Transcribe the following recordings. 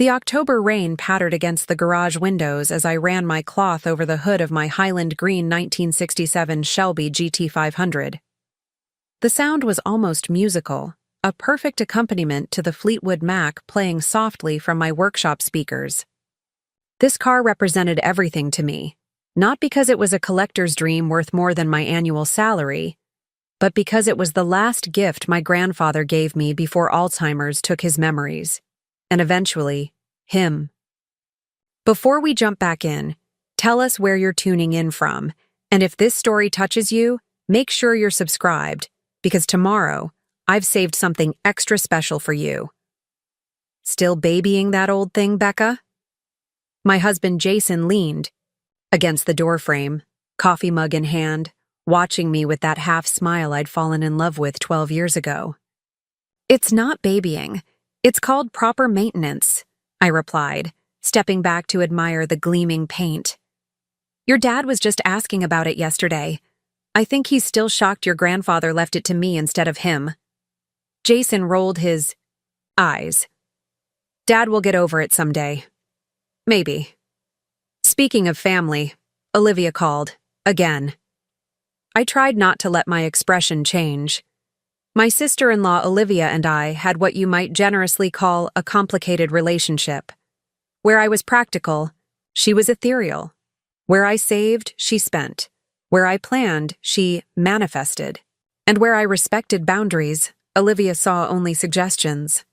The October rain pattered against the garage windows as I ran my cloth over the hood of my Highland Green 1967 Shelby GT500. The sound was almost musical, a perfect accompaniment to the Fleetwood Mac playing softly from my workshop speakers. This car represented everything to me, not because it was a collector's dream worth more than my annual salary, but because it was the last gift my grandfather gave me before Alzheimer's took his memories, and eventually, him. Before we jump back in, tell us where you're tuning in from, and if this story touches you, make sure you're subscribed, because tomorrow, I've saved something extra special for you. Still babying that old thing, Becca? My husband Jason leaned against the doorframe, coffee mug in hand, watching me with that half smile I'd fallen in love with 12 years ago. It's not babying. It's called proper maintenance, I replied, stepping back to admire the gleaming paint. Your dad was just asking about it yesterday. I think he's still shocked your grandfather left it to me instead of him. Jason rolled his eyes. Dad will get over it someday. Maybe. Speaking of family, Olivia called, again. I tried not to let my expression change. My sister-in-law Olivia and I had what you might generously call a complicated relationship. Where I was practical, she was ethereal. Where I saved, she spent. Where I planned, she manifested. And where I respected boundaries, Olivia saw only suggestions.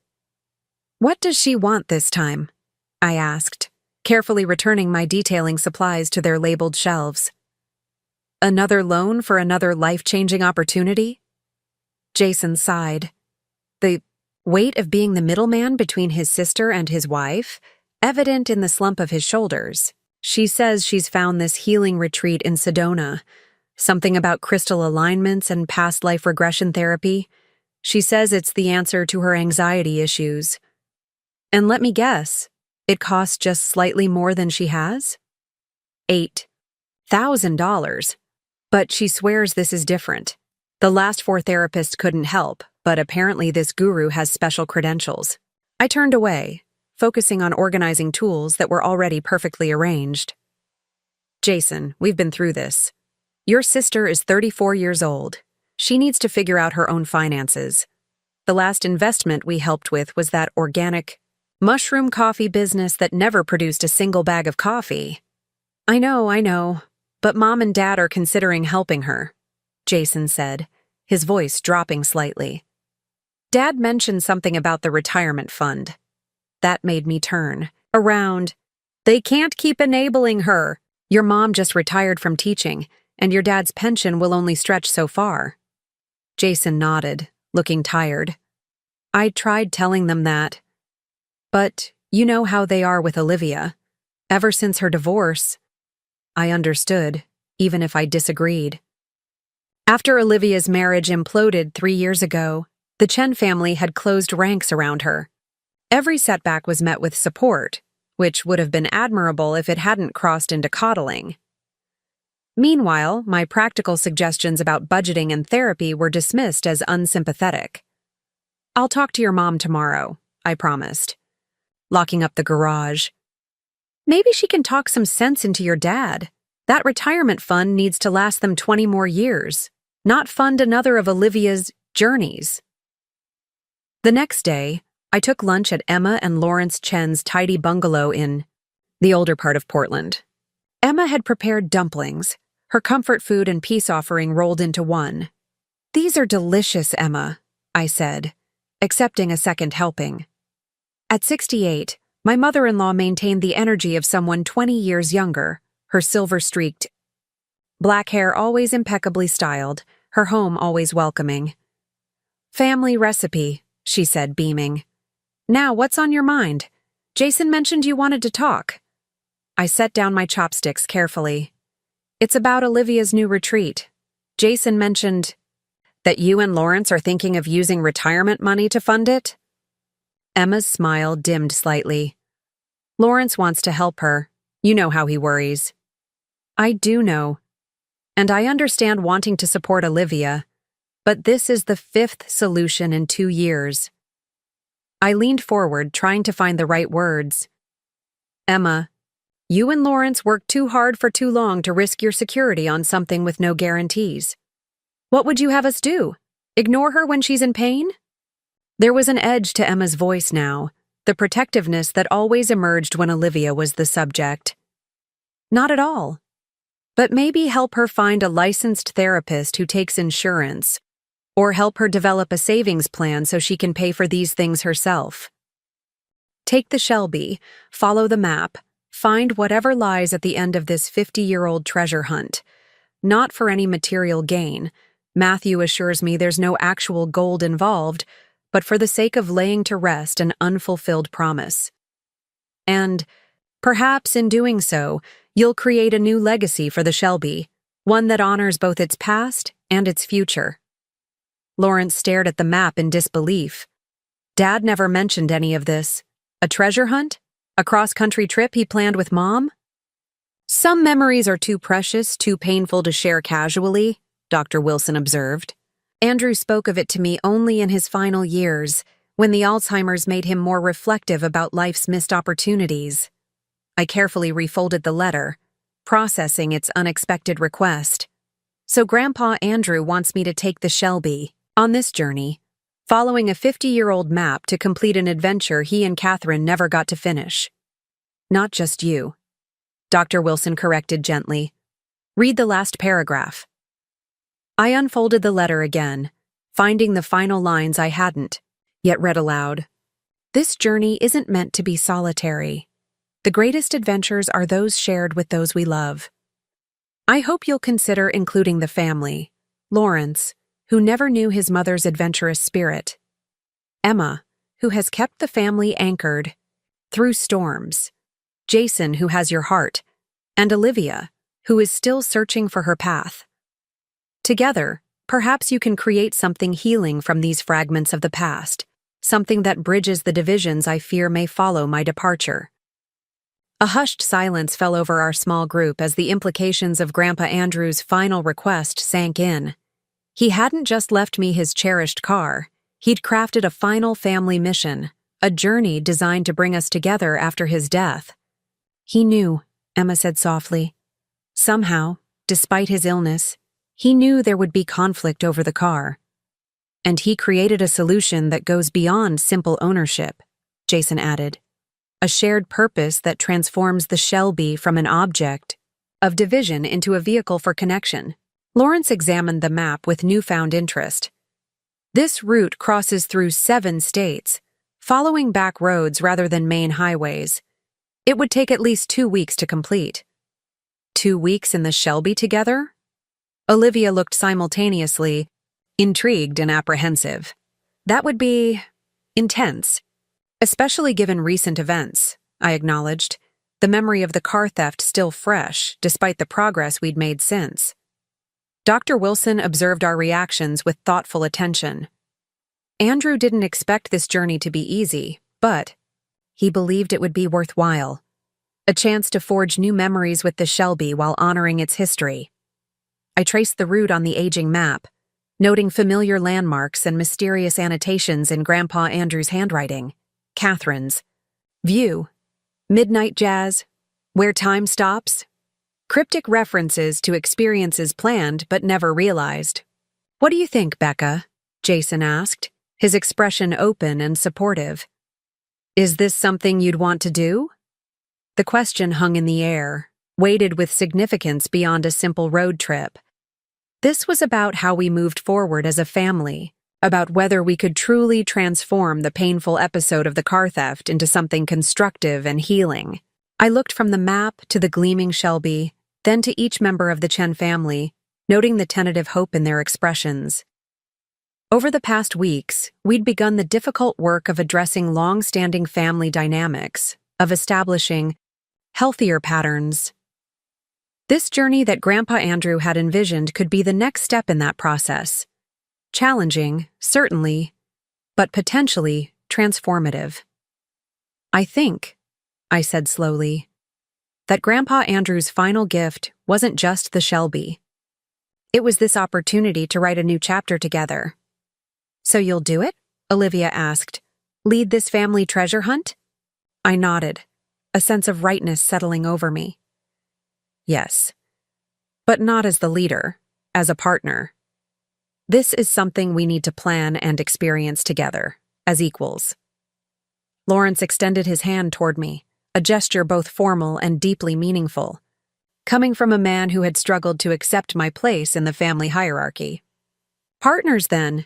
What does she want this time? I asked, carefully returning my detailing supplies to their labeled shelves. Another loan for another life-changing opportunity? Jason sighed. The weight of being the middleman between his sister and his wife, evident in the slump of his shoulders. She says she's found this healing retreat in Sedona. Something about crystal alignments and past life regression therapy. She says it's the answer to her anxiety issues. And let me guess, it costs just slightly more than she has? $8,000. But she swears this is different. The last 4 therapists couldn't help, but apparently this guru has special credentials. I turned away, focusing on organizing tools that were already perfectly arranged. Jason, we've been through this. Your sister is 34 years old. She needs to figure out her own finances. The last investment we helped with was that organic mushroom coffee business that never produced a single bag of coffee. I know. But Mom and Dad are considering helping her, Jason said, his voice dropping slightly. Dad mentioned something about the retirement fund. That made me turn around. They can't keep enabling her. Your mom just retired from teaching, and your dad's pension will only stretch so far. Jason nodded, looking tired. I tried telling them that. But you know how they are with Olivia. Ever since her divorce, I understood, even if I disagreed. After Olivia's marriage imploded 3 years ago, the Chen family had closed ranks around her. Every setback was met with support, which would have been admirable if it hadn't crossed into coddling. Meanwhile, my practical suggestions about budgeting and therapy were dismissed as unsympathetic. I'll talk to your mom tomorrow, I promised, locking up the garage. Maybe she can talk some sense into your dad. That retirement fund needs to last them 20 more years, not fund another of Olivia's journeys. The next day, I took lunch at Emma and Lawrence Chen's tidy bungalow in the older part of Portland. Emma had prepared dumplings, her comfort food and peace offering rolled into one. These are delicious, Emma, I said, accepting a second helping. At 68, my mother-in-law maintained the energy of someone 20 years younger, her silver-streaked black hair always impeccably styled, her home always welcoming. Family recipe, she said, beaming. Now, what's on your mind? Jason mentioned you wanted to talk. I set down my chopsticks carefully. It's about Olivia's new retreat. Jason mentioned that you and Lawrence are thinking of using retirement money to fund it? Emma's smile dimmed slightly. Lawrence wants to help her. You know how he worries. I do know. And I understand wanting to support Olivia, but this is the 5th solution in 2 years. I leaned forward, trying to find the right words. Emma, you and Lawrence worked too hard for too long to risk your security on something with no guarantees. What would you have us do? Ignore her when she's in pain? There was an edge to Emma's voice now, the protectiveness that always emerged when Olivia was the subject. Not at all. But maybe help her find a licensed therapist who takes insurance, or help her develop a savings plan so she can pay for these things herself. Take the Shelby, follow the map, find whatever lies at the end of this 50-year-old treasure hunt. Not for any material gain. Matthew assures me there's no actual gold involved, but for the sake of laying to rest an unfulfilled promise. And, perhaps in doing so, you'll create a new legacy for the Shelby, one that honors both its past and its future. Lawrence stared at the map in disbelief. Dad never mentioned any of this. A treasure hunt? A cross-country trip he planned with Mom? Some memories are too precious, too painful to share casually, Dr. Wilson observed. Andrew spoke of it to me only in his final years, when the Alzheimer's made him more reflective about life's missed opportunities. I carefully refolded the letter, processing its unexpected request. So Grandpa Andrew wants me to take the Shelby on this journey, following a 50-year-old map to complete an adventure he and Catherine never got to finish. Not just you. Dr. Wilson corrected gently. Read the last paragraph. I unfolded the letter again, finding the final lines I hadn't yet read aloud. This journey isn't meant to be solitary. The greatest adventures are those shared with those we love. I hope you'll consider including the family, Lawrence, who never knew his mother's adventurous spirit, Emma, who has kept the family anchored through storms, Jason, who has your heart, and Olivia, who is still searching for her path. Together, perhaps you can create something healing from these fragments of the past, something that bridges the divisions I fear may follow my departure. A hushed silence fell over our small group as the implications of Grandpa Andrew's final request sank in. He hadn't just left me his cherished car. He'd crafted a final family mission, a journey designed to bring us together after his death. He knew, Emma said softly. Somehow, despite his illness, he knew there would be conflict over the car. And he created a solution that goes beyond simple ownership, Jason added. A shared purpose that transforms the Shelby from an object of division into a vehicle for connection. Lawrence examined the map with newfound interest. This route crosses through 7 states, following back roads rather than main highways. It would take at least 2 weeks to complete. 2 weeks in the Shelby together? Olivia looked simultaneously intrigued and apprehensive. That would be intense, especially given recent events, I acknowledged, the memory of the car theft still fresh, despite the progress we'd made since. Dr. Wilson observed our reactions with thoughtful attention. Andrew didn't expect this journey to be easy, but he believed it would be worthwhile. A chance to forge new memories with the Shelby while honoring its history. I traced the route on the aging map, noting familiar landmarks and mysterious annotations in Grandpa Andrew's handwriting. Catherine's. View. Midnight jazz. Where time stops. Cryptic references to experiences planned but never realized. What do you think, Becca? Jason asked, his expression open and supportive. Is this something you'd want to do? The question hung in the air, weighted with significance beyond a simple road trip. This was about how we moved forward as a family, about whether we could truly transform the painful episode of the car theft into something constructive and healing. I looked from the map to the gleaming Shelby, then to each member of the Chen family, noting the tentative hope in their expressions. Over the past weeks, we'd begun the difficult work of addressing long-standing family dynamics, of establishing healthier patterns. This journey that Grandpa Andrew had envisioned could be the next step in that process. Challenging, certainly, but potentially transformative. I think, I said slowly, that Grandpa Andrew's final gift wasn't just the Shelby. It was this opportunity to write a new chapter together. So you'll do it? Olivia asked, Lead this family treasure hunt? I nodded, a sense of rightness settling over me. Yes, but not as the leader, as a partner. This is something we need to plan and experience together, as equals. Lawrence extended his hand toward me, a gesture both formal and deeply meaningful, coming from a man who had struggled to accept my place in the family hierarchy. Partners, then,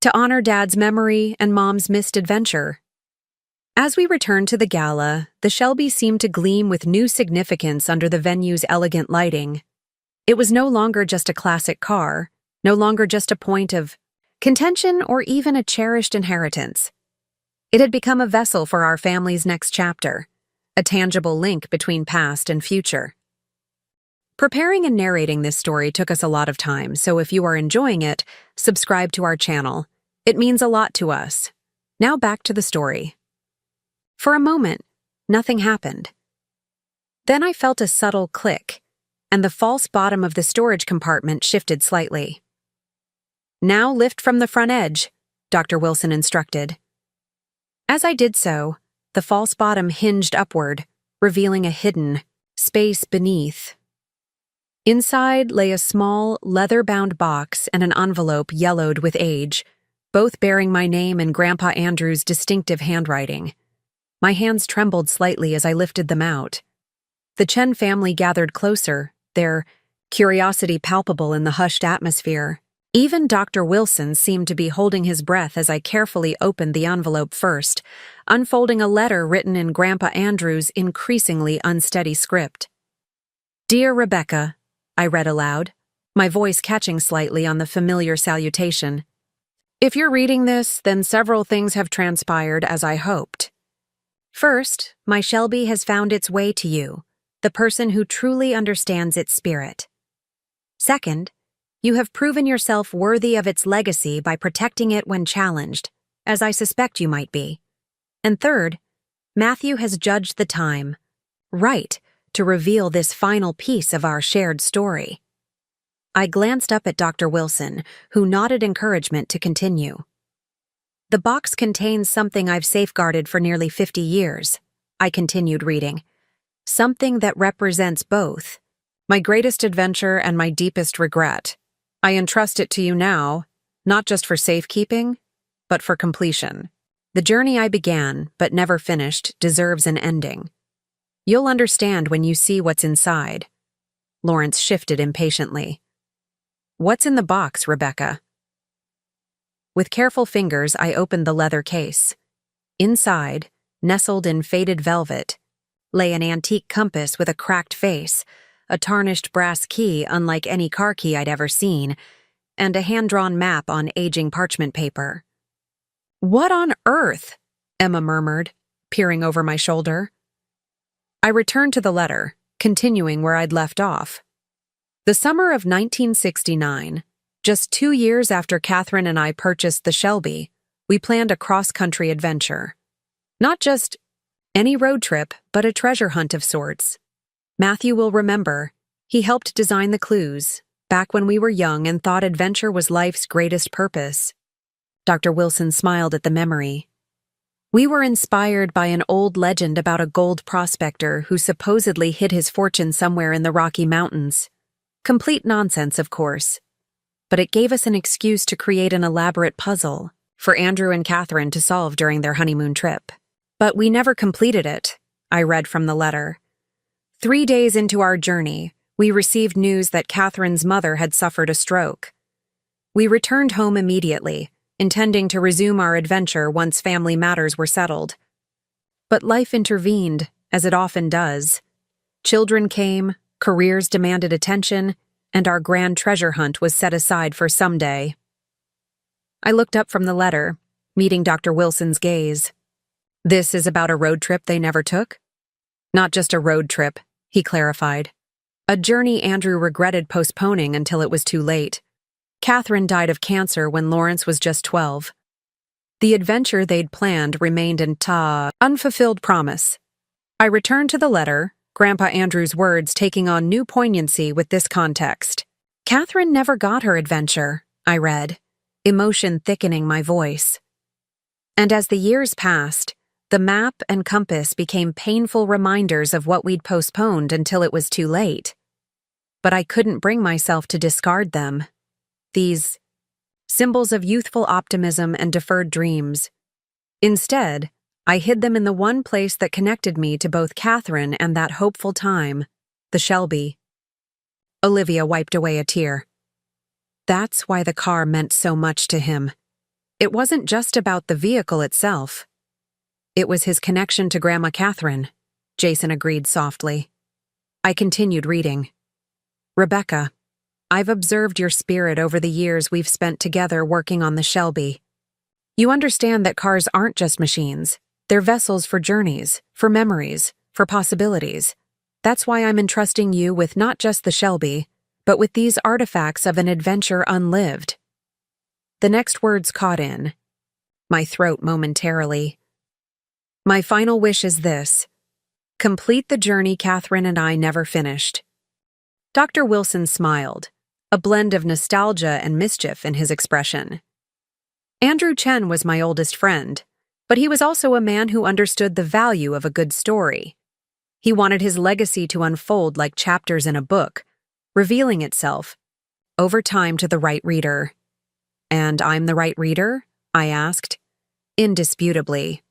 to honor Dad's memory and Mom's missed adventure. As we returned to the gala, the Shelby seemed to gleam with new significance under the venue's elegant lighting. It was no longer just a classic car, no longer just a point of contention or even a cherished inheritance. It had become a vessel for our family's next chapter, a tangible link between past and future. Preparing and narrating this story took us a lot of time, so if you are enjoying it, subscribe to our channel. It means a lot to us. Now back to the story. For a moment, nothing happened. Then I felt a subtle click, and the false bottom of the storage compartment shifted slightly. Now lift from the front edge, Dr. Wilson instructed. As I did so, the false bottom hinged upward, revealing a hidden space beneath. Inside lay a small, leather-bound box and an envelope yellowed with age, both bearing my name and Grandpa Andrew's distinctive handwriting. My hands trembled slightly as I lifted them out. The Chen family gathered closer, their curiosity palpable in the hushed atmosphere. Even Dr. Wilson seemed to be holding his breath as I carefully opened the envelope first, unfolding a letter written in Grandpa Andrew's increasingly unsteady script. "Dear Rebecca," I read aloud, my voice catching slightly on the familiar salutation. "If you're reading this, then several things have transpired as I hoped. First, my Shelby has found its way to you, the person who truly understands its spirit. Second, you have proven yourself worthy of its legacy by protecting it when challenged, as I suspect you might be. And third, Matthew has judged the time right to reveal this final piece of our shared story." I glanced up at Dr. Wilson, who nodded encouragement to continue. "The box contains something I've safeguarded for nearly 50 years, I continued reading. "Something that represents both my greatest adventure and my deepest regret. I entrust it to you now, not just for safekeeping, but for completion. The journey I began, but never finished, deserves an ending. You'll understand when you see what's inside." Lawrence shifted impatiently. "What's in the box, Rebecca?" With careful fingers, I opened the leather case. Inside, nestled in faded velvet, lay an antique compass with a cracked face, a tarnished brass key unlike any car key I'd ever seen, and a hand-drawn map on aging parchment paper. "What on earth?" Emma murmured, peering over my shoulder. I returned to the letter, continuing where I'd left off. The summer of 1969, just 2 years after Catherine and I purchased the Shelby, we planned a cross-country adventure. Not just any road trip, but a treasure hunt of sorts. Matthew will remember, he helped design the clues, back when we were young and thought adventure was life's greatest purpose. Dr. Wilson smiled at the memory. We were inspired by an old legend about a gold prospector who supposedly hid his fortune somewhere in the Rocky Mountains. Complete nonsense, of course. But it gave us an excuse to create an elaborate puzzle for Andrew and Catherine to solve during their honeymoon trip. But we never completed it, I read from the letter. 3 days into our journey, we received news that Catherine's mother had suffered a stroke. We returned home immediately, intending to resume our adventure once family matters were settled. But life intervened, as it often does. Children came, careers demanded attention, and our grand treasure hunt was set aside for someday. I looked up from the letter, meeting Dr. Wilson's gaze. "This is about a road trip they never took?" "Not just a road trip," he clarified. "A journey Andrew regretted postponing until it was too late. Catherine died of cancer when Lawrence was just 12. The adventure they'd planned remained an unfulfilled promise." I returned to the letter, Grandpa Andrew's words taking on new poignancy with this context. "Catherine never got her adventure," I read, emotion thickening my voice. And as the years passed, the map and compass became painful reminders of what we'd postponed until it was too late. But I couldn't bring myself to discard them. These symbols of youthful optimism and deferred dreams. Instead, I hid them in the one place that connected me to both Catherine and that hopeful time, the Shelby. Olivia wiped away a tear. That's why the car meant so much to him. It wasn't just about the vehicle itself. It was his connection to Grandma Catherine, Jason agreed softly. I continued reading. Rebecca, I've observed your spirit over the years we've spent together working on the Shelby. You understand that cars aren't just machines. They're vessels for journeys, for memories, for possibilities. That's why I'm entrusting you with not just the Shelby, but with these artifacts of an adventure unlived. The next words caught in my throat momentarily. My final wish is this: complete the journey Catherine and I never finished. Dr. Wilson smiled, a blend of nostalgia and mischief in his expression. Andrew Chen was my oldest friend, but he was also a man who understood the value of a good story. He wanted his legacy to unfold like chapters in a book, revealing itself, over time, to the right reader. And I'm the right reader? I asked. Indisputably.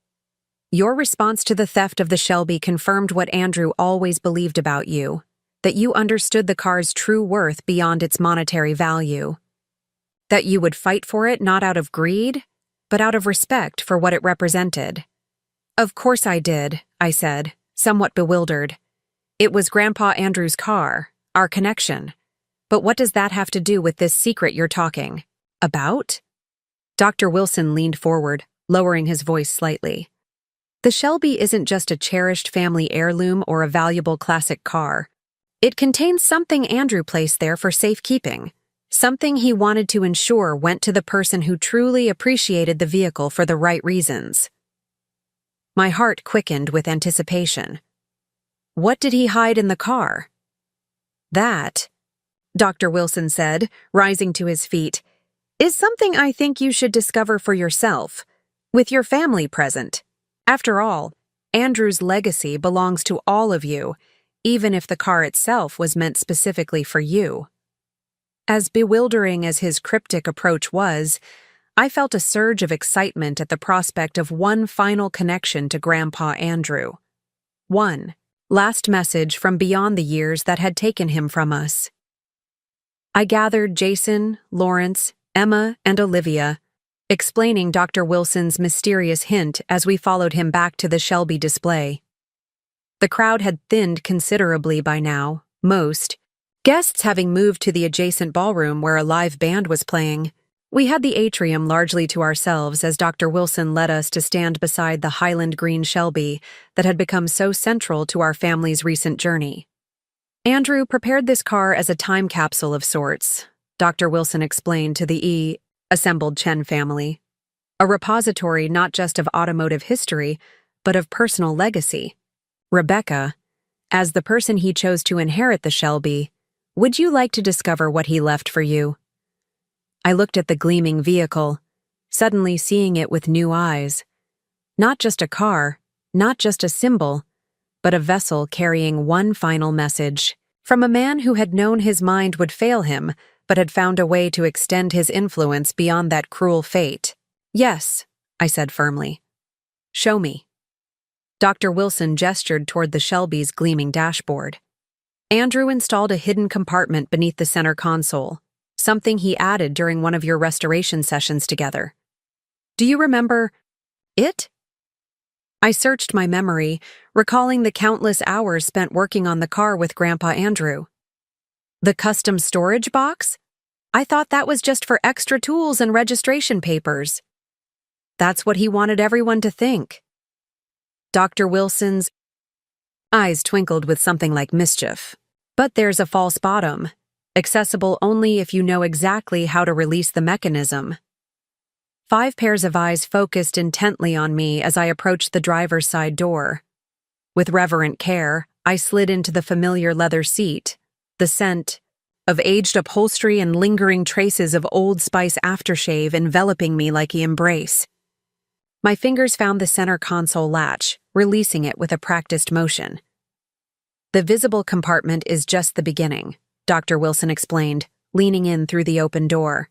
Your response to the theft of the Shelby confirmed what Andrew always believed about you, that you understood the car's true worth beyond its monetary value. That you would fight for it not out of greed, but out of respect for what it represented. Of course I did, I said, somewhat bewildered. It was Grandpa Andrew's car, our connection. But what does that have to do with this secret you're talking about? Dr. Wilson leaned forward, lowering his voice slightly. The Shelby isn't just a cherished family heirloom or a valuable classic car. It contains something Andrew placed there for safekeeping, something he wanted to ensure went to the person who truly appreciated the vehicle for the right reasons. My heart quickened with anticipation. What did he hide in the car? That, Dr. Wilson said, rising to his feet, is something I think you should discover for yourself, with your family present. After all, Andrew's legacy belongs to all of you, even if the car itself was meant specifically for you. As bewildering as his cryptic approach was, I felt a surge of excitement at the prospect of one final connection to Grandpa Andrew. One last message from beyond the years that had taken him from us. I gathered Jason, Lawrence, Emma, and Olivia, explaining Dr. Wilson's mysterious hint as we followed him back to the Shelby display. The crowd had thinned considerably by now, most guests having moved to the adjacent ballroom where a live band was playing. We had the atrium largely to ourselves as Dr. Wilson led us to stand beside the Highland Green Shelby that had become so central to our family's recent journey. Andrew prepared this car as a time capsule of sorts, Dr. Wilson explained to the assembled Chen family. A repository not just of automotive history, but of personal legacy. Rebecca, as the person he chose to inherit the Shelby, would you like to discover what he left for you? I looked at the gleaming vehicle, suddenly seeing it with new eyes. Not just a car, not just a symbol, but a vessel carrying one final message, from a man who had known his mind would fail him, but had found a way to extend his influence beyond that cruel fate. Yes, I said firmly. Show me. Dr. Wilson gestured toward the Shelby's gleaming dashboard. Andrew installed a hidden compartment beneath the center console, something he added during one of your restoration sessions together. Do you remember it? I searched my memory, recalling the countless hours spent working on the car with Grandpa Andrew. The custom storage box? I thought that was just for extra tools and registration papers. That's what he wanted everyone to think. Dr. Wilson's eyes twinkled with something like mischief. But there's a false bottom, accessible only if you know exactly how to release the mechanism. 5 pairs of eyes focused intently on me as I approached the driver's side door. With reverent care, I slid into the familiar leather seat, the scent of aged upholstery and lingering traces of Old Spice aftershave enveloping me like an embrace. My fingers found the center console latch, releasing it with a practiced motion. The visible compartment is just the beginning, Dr. Wilson explained, leaning in through the open door.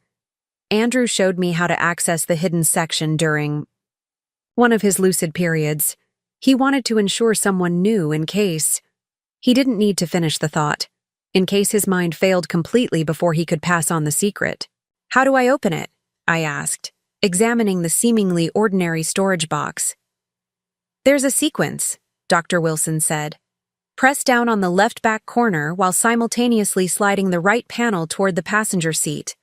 Andrew showed me how to access the hidden section during one of his lucid periods. He wanted to ensure someone knew in case. He didn't need to finish the thought, in case his mind failed completely before he could pass on the secret. How do I open it? I asked, examining the seemingly ordinary storage box. There's a sequence, Dr. Wilson said. Press down on the left back corner while simultaneously sliding the right panel toward the passenger seat.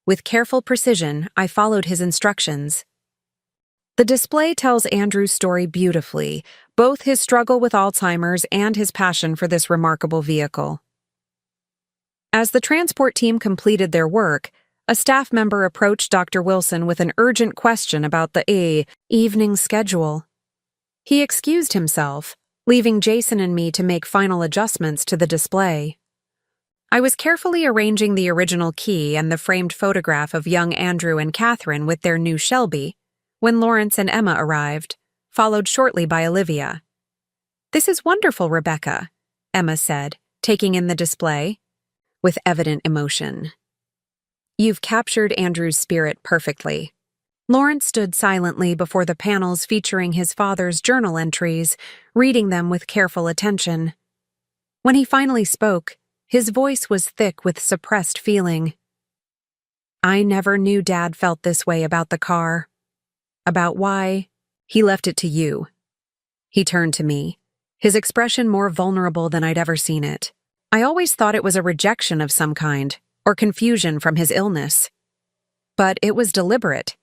With careful precision, I followed his instructions. The display tells Andrew's story beautifully, both his struggle with Alzheimer's and his passion for this remarkable vehicle. As the transport team completed their work, a staff member approached Dr. Wilson with an urgent question about the evening schedule. He excused himself, leaving Jason and me to make final adjustments to the display. I was carefully arranging the original key and the framed photograph of young Andrew and Catherine with their new Shelby when Lawrence and Emma arrived, followed shortly by Olivia. "This is wonderful, Rebecca," Emma said, taking in the display with evident emotion. "You've captured Andrew's spirit perfectly." Lawrence stood silently before the panels featuring his father's journal entries, reading them with careful attention. When he finally spoke, his voice was thick with suppressed feeling. "I never knew Dad felt this way about the car. About why he left it to you." He turned to me, his expression more vulnerable than I'd ever seen it. "I always thought it was a rejection of some kind, or confusion from his illness. But it was deliberate.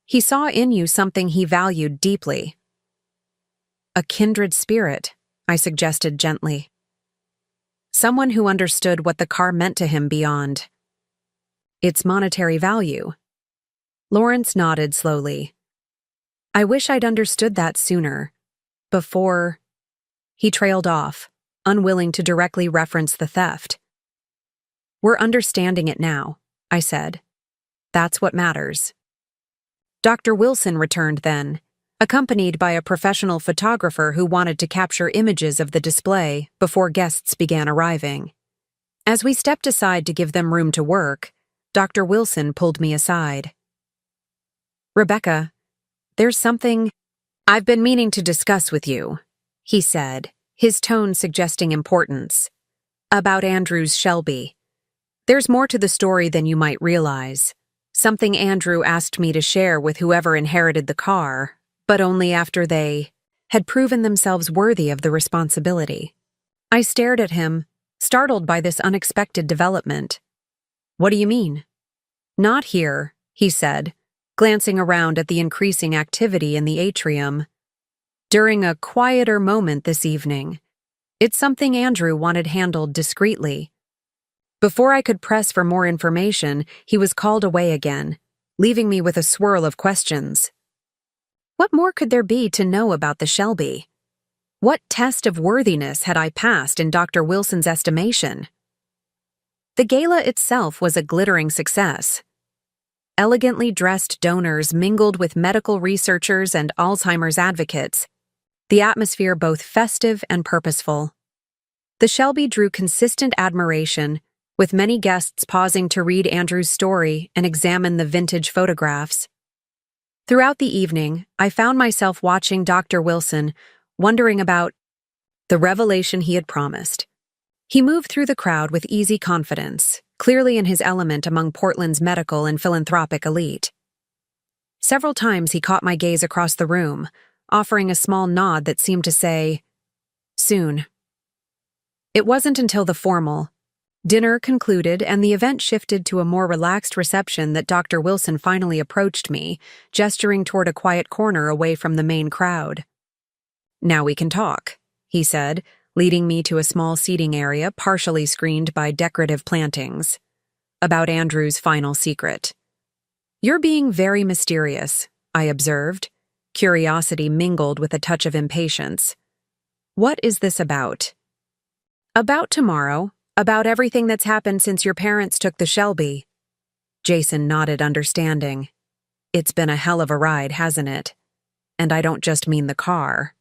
He saw in you something he valued deeply." "A kindred spirit," I suggested gently. "Someone who understood what the car meant to him beyond its monetary value." Lawrence nodded slowly. "I wish I'd understood that sooner. Before—" He trailed off, unwilling to directly reference the theft. "We're understanding it now," I said. "That's what matters." Dr. Wilson returned then, accompanied by a professional photographer who wanted to capture images of the display before guests began arriving. As we stepped aside to give them room to work, Dr. Wilson pulled me aside. "Rebecca, there's something I've been meaning to discuss with you," he said, his tone suggesting importance. "About Andrew's Shelby. There's more to the story than you might realize. Something Andrew asked me to share with whoever inherited the car, but only after they had proven themselves worthy of the responsibility." I stared at him, startled by this unexpected development. "What do you mean?" "Not here," he said, glancing around at the increasing activity in the atrium. "During a quieter moment this evening. It's something Andrew wanted handled discreetly." Before I could press for more information, he was called away again, leaving me with a swirl of questions. What more could there be to know about the Shelby? What test of worthiness had I passed in Dr. Wilson's estimation? The gala itself was a glittering success. Elegantly dressed donors mingled with medical researchers and Alzheimer's advocates, the atmosphere both festive and purposeful. The Shelby drew consistent admiration, with many guests pausing to read Andrew's story and examine the vintage photographs. Throughout the evening, I found myself watching Dr. Wilson, wondering about the revelation he had promised. He moved through the crowd with easy confidence, clearly in his element among Portland's medical and philanthropic elite. Several times he caught my gaze across the room, offering a small nod that seemed to say, "Soon." It wasn't until the formal dinner concluded and the event shifted to a more relaxed reception that Dr. Wilson finally approached me, gesturing toward a quiet corner away from the main crowd. "Now we can talk," he said, leading me to a small seating area partially screened by decorative plantings. "About Andrew's final secret." "You're being very mysterious," I observed, curiosity mingled with a touch of impatience. "What is this about?" "About tomorrow. About everything that's happened since your parents took the Shelby." Jason nodded understanding. "It's been a hell of a ride, hasn't it?" And I don't just mean the car.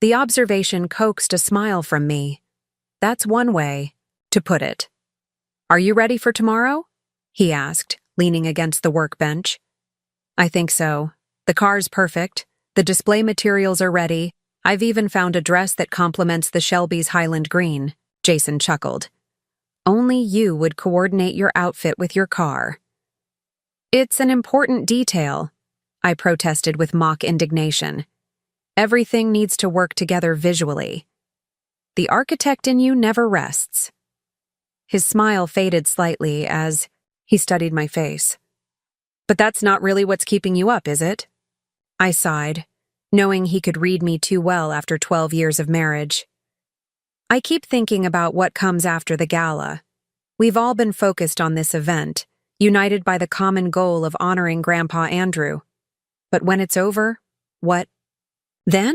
The observation coaxed a smile from me. That's one way to put it. Are you ready for tomorrow? He asked, leaning against the workbench. I think so. The car's perfect. The display materials are ready. I've even found a dress that complements the Shelby's Highland Green, Jason chuckled. Only you would coordinate your outfit with your car. It's an important detail, I protested with mock indignation. Everything needs to work together visually. The architect in you never rests. His smile faded slightly as he studied my face. But that's not really what's keeping you up, is it? I sighed, knowing he could read me too well after 12 years of marriage. I keep thinking about what comes after the gala. We've all been focused on this event, united by the common goal of honoring Grandpa Andrew. But when it's over, what then?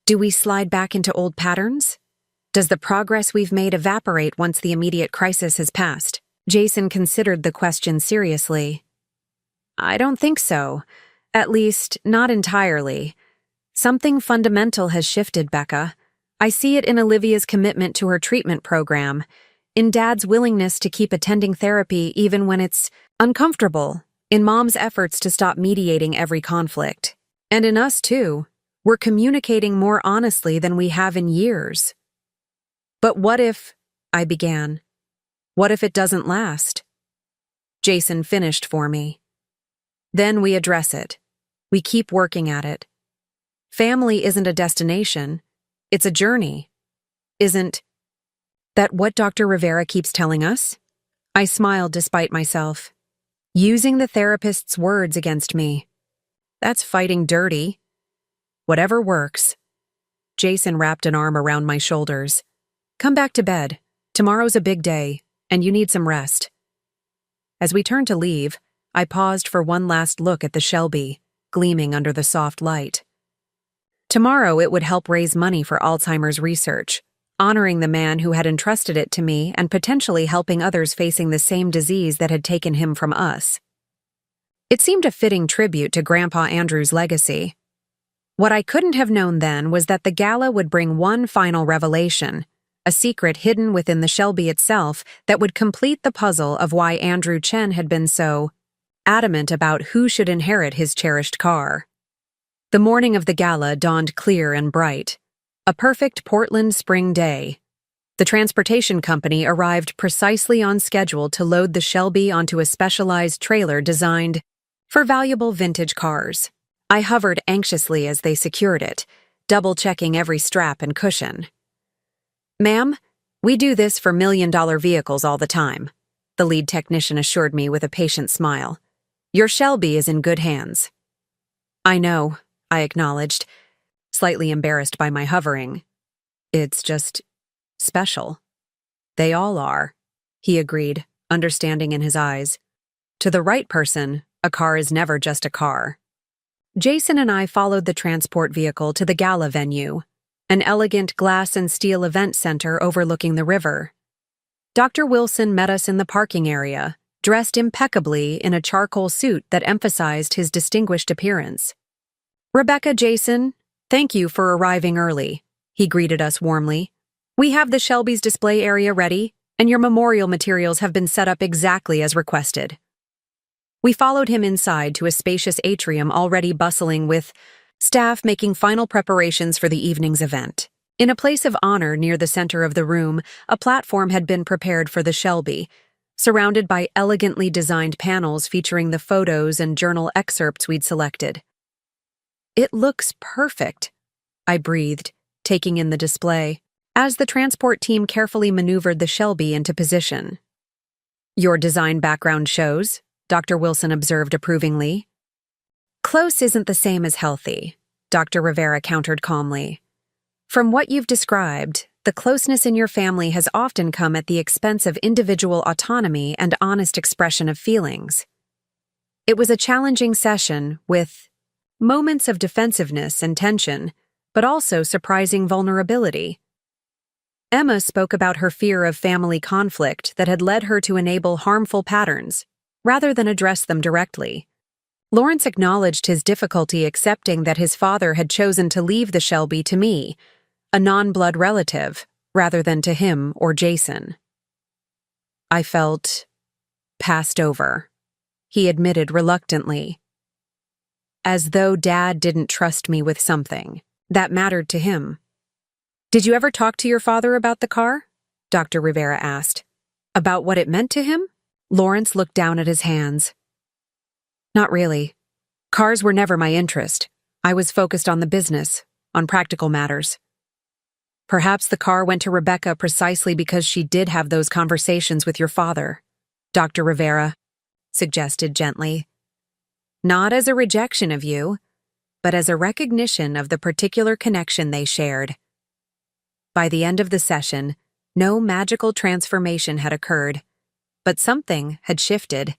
Do we slide back into old patterns? Does the progress we've made evaporate once the immediate crisis has passed? Jason considered the question seriously. I don't think so. At least, not entirely. Something fundamental has shifted, Becca. I see it in Olivia's commitment to her treatment program, in Dad's willingness to keep attending therapy even when it's uncomfortable, in Mom's efforts to stop mediating every conflict. And in us, too. We're communicating more honestly than we have in years. But what if, I began, what if it doesn't last? Jason finished for me. Then we address it. We keep working at it. Family isn't a destination. It's a journey. Isn't that what Dr. Rivera keeps telling us? I smiled despite myself. Using the therapist's words against me. That's fighting dirty. Whatever works. Jason wrapped an arm around my shoulders. Come back to bed. Tomorrow's a big day, and you need some rest. As we turned to leave, I paused for one last look at the Shelby, gleaming under the soft light. Tomorrow it would help raise money for Alzheimer's research, honoring the man who had entrusted it to me and potentially helping others facing the same disease that had taken him from us. It seemed a fitting tribute to Grandpa Andrew's legacy. What I couldn't have known then was that the gala would bring one final revelation, a secret hidden within the Shelby itself that would complete the puzzle of why Andrew Chen had been so adamant about who should inherit his cherished car. The morning of the gala dawned clear and bright, a perfect Portland spring day. The transportation company arrived precisely on schedule to load the Shelby onto a specialized trailer designed for valuable vintage cars. I hovered anxiously as they secured it, double-checking every strap and cushion. Ma'am, we do this for million-dollar vehicles all the time, the lead technician assured me with a patient smile. Your Shelby is in good hands. I know, I acknowledged, slightly embarrassed by my hovering. It's just special. They all are, he agreed, understanding in his eyes. To the right person, a car is never just a car. Jason and I followed the transport vehicle to the gala venue, an elegant glass and steel event center overlooking the river. Dr. Wilson met us in the parking area, dressed impeccably in a charcoal suit that emphasized his distinguished appearance. Rebecca, Jason, thank you for arriving early, he greeted us warmly. We have the Shelby's display area ready, and your memorial materials have been set up exactly as requested. We followed him inside to a spacious atrium already bustling with staff making final preparations for the evening's event. In a place of honor near the center of the room, a platform had been prepared for the Shelby, surrounded by elegantly designed panels featuring the photos and journal excerpts we'd selected. It looks perfect, I breathed, taking in the display, as the transport team carefully maneuvered the Shelby into position. Your design background shows, Dr. Wilson observed approvingly. Close isn't the same as healthy, Dr. Rivera countered calmly. From what you've described, the closeness in your family has often come at the expense of individual autonomy and honest expression of feelings. It was a challenging session with moments of defensiveness and tension, but also surprising vulnerability. Emma spoke about her fear of family conflict that had led her to enable harmful patterns, rather than address them directly. Lawrence acknowledged his difficulty accepting that his father had chosen to leave the Shelby to me, a non-blood relative, rather than to him or Jason. I felt passed over, he admitted reluctantly, as though Dad didn't trust me with something that mattered to him. Did you ever talk to your father about the car? Dr. Rivera asked. About what it meant to him? Lawrence looked down at his hands. Not really. Cars were never my interest. I was focused on the business, on practical matters. Perhaps the car went to Rebecca precisely because she did have those conversations with your father, Dr. Rivera suggested gently. Not as a rejection of you, but as a recognition of the particular connection they shared. By the end of the session, no magical transformation had occurred, but something had shifted.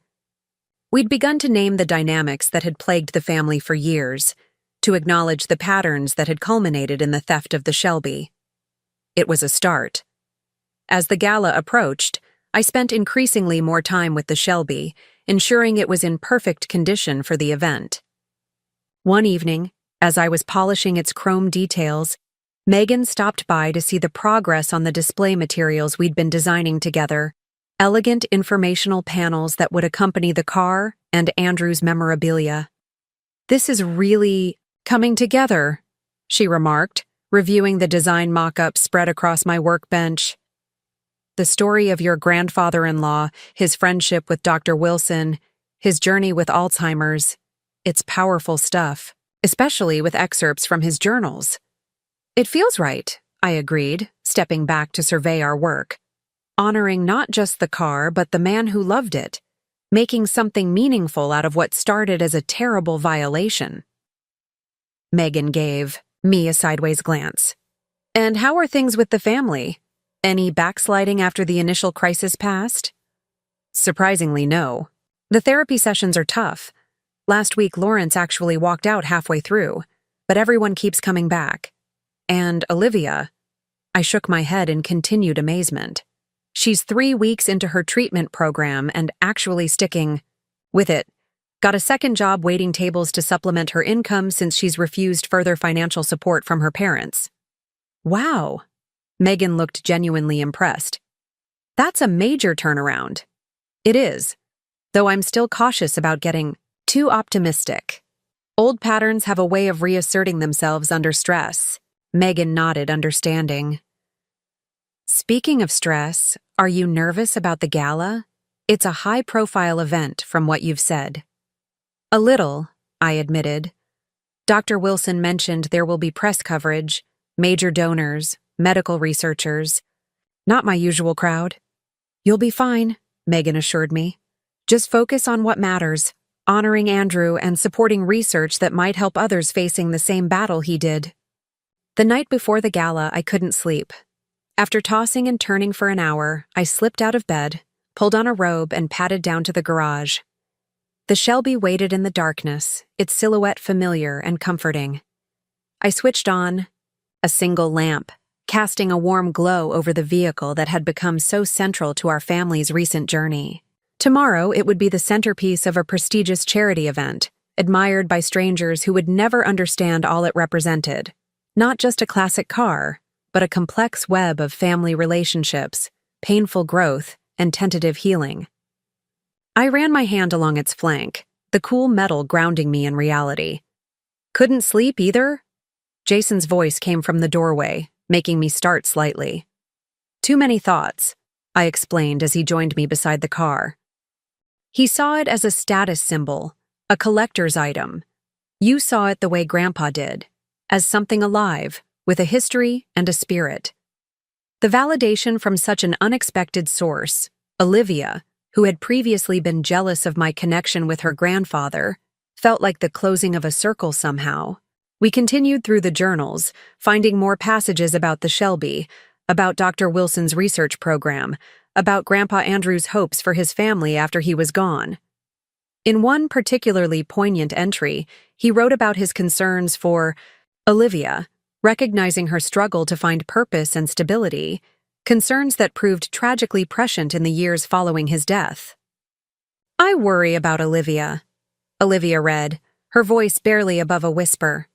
We'd begun to name the dynamics that had plagued the family for years, to acknowledge the patterns that had culminated in the theft of the Shelby. It was a start. As the gala approached, I spent increasingly more time with the Shelby, ensuring it was in perfect condition for the event. One evening, as I was polishing its chrome details, Megan stopped by to see the progress on the display materials we'd been designing together, elegant informational panels that would accompany the car and Andrew's memorabilia. This is really coming together, she remarked, reviewing the design mock-up spread across my workbench. The story of your grandfather-in-law, his friendship with Dr. Wilson, his journey with Alzheimer's. It's powerful stuff, especially with excerpts from his journals. It feels right, I agreed, stepping back to survey our work. Honoring not just the car, but the man who loved it, making something meaningful out of what started as a terrible violation. Megan gave me a sideways glance. And how are things with the family? Any backsliding after the initial crisis passed? Surprisingly, no. The therapy sessions are tough. Last week, Lawrence actually walked out halfway through, but everyone keeps coming back. And Olivia, I shook my head in continued amazement. She's 3 weeks into her treatment program and actually sticking with it. Got a second job waiting tables to supplement her income since she's refused further financial support from her parents. Wow. Megan looked genuinely impressed. That's a major turnaround. It is, though I'm still cautious about getting too optimistic. Old patterns have a way of reasserting themselves under stress. Megan nodded, understanding. Speaking of stress, are you nervous about the gala? It's a high-profile event from what you've said. A little, I admitted. Dr. Wilson mentioned there will be press coverage, major donors, medical researchers. Not my usual crowd. You'll be fine, Megan assured me. Just focus on what matters, honoring Andrew and supporting research that might help others facing the same battle he did. The night before the gala, I couldn't sleep. After tossing and turning for an hour, I slipped out of bed, pulled on a robe, and padded down to the garage. The Shelby waited in the darkness, its silhouette familiar and comforting. I switched on a single lamp, casting a warm glow over the vehicle that had become so central to our family's recent journey. Tomorrow, it would be the centerpiece of a prestigious charity event, admired by strangers who would never understand all it represented. Not just a classic car, but a complex web of family relationships, painful growth, and tentative healing. I ran my hand along its flank, the cool metal grounding me in reality. Couldn't sleep either? Jason's voice came from the doorway, making me start slightly. Too many thoughts, I explained as he joined me beside the car. He saw it as a status symbol, a collector's item. You saw it the way Grandpa did, as something alive, with a history and a spirit. The validation from such an unexpected source, Olivia, who had previously been jealous of my connection with her grandfather, felt like the closing of a circle somehow. We continued through the journals, finding more passages about the Shelby, about Dr. Wilson's research program, about Grandpa Andrew's hopes for his family after he was gone. In one particularly poignant entry, he wrote about his concerns for Olivia, recognizing her struggle to find purpose and stability, concerns that proved tragically prescient in the years following his death. I worry about Olivia. Olivia read, her voice barely above a whisper.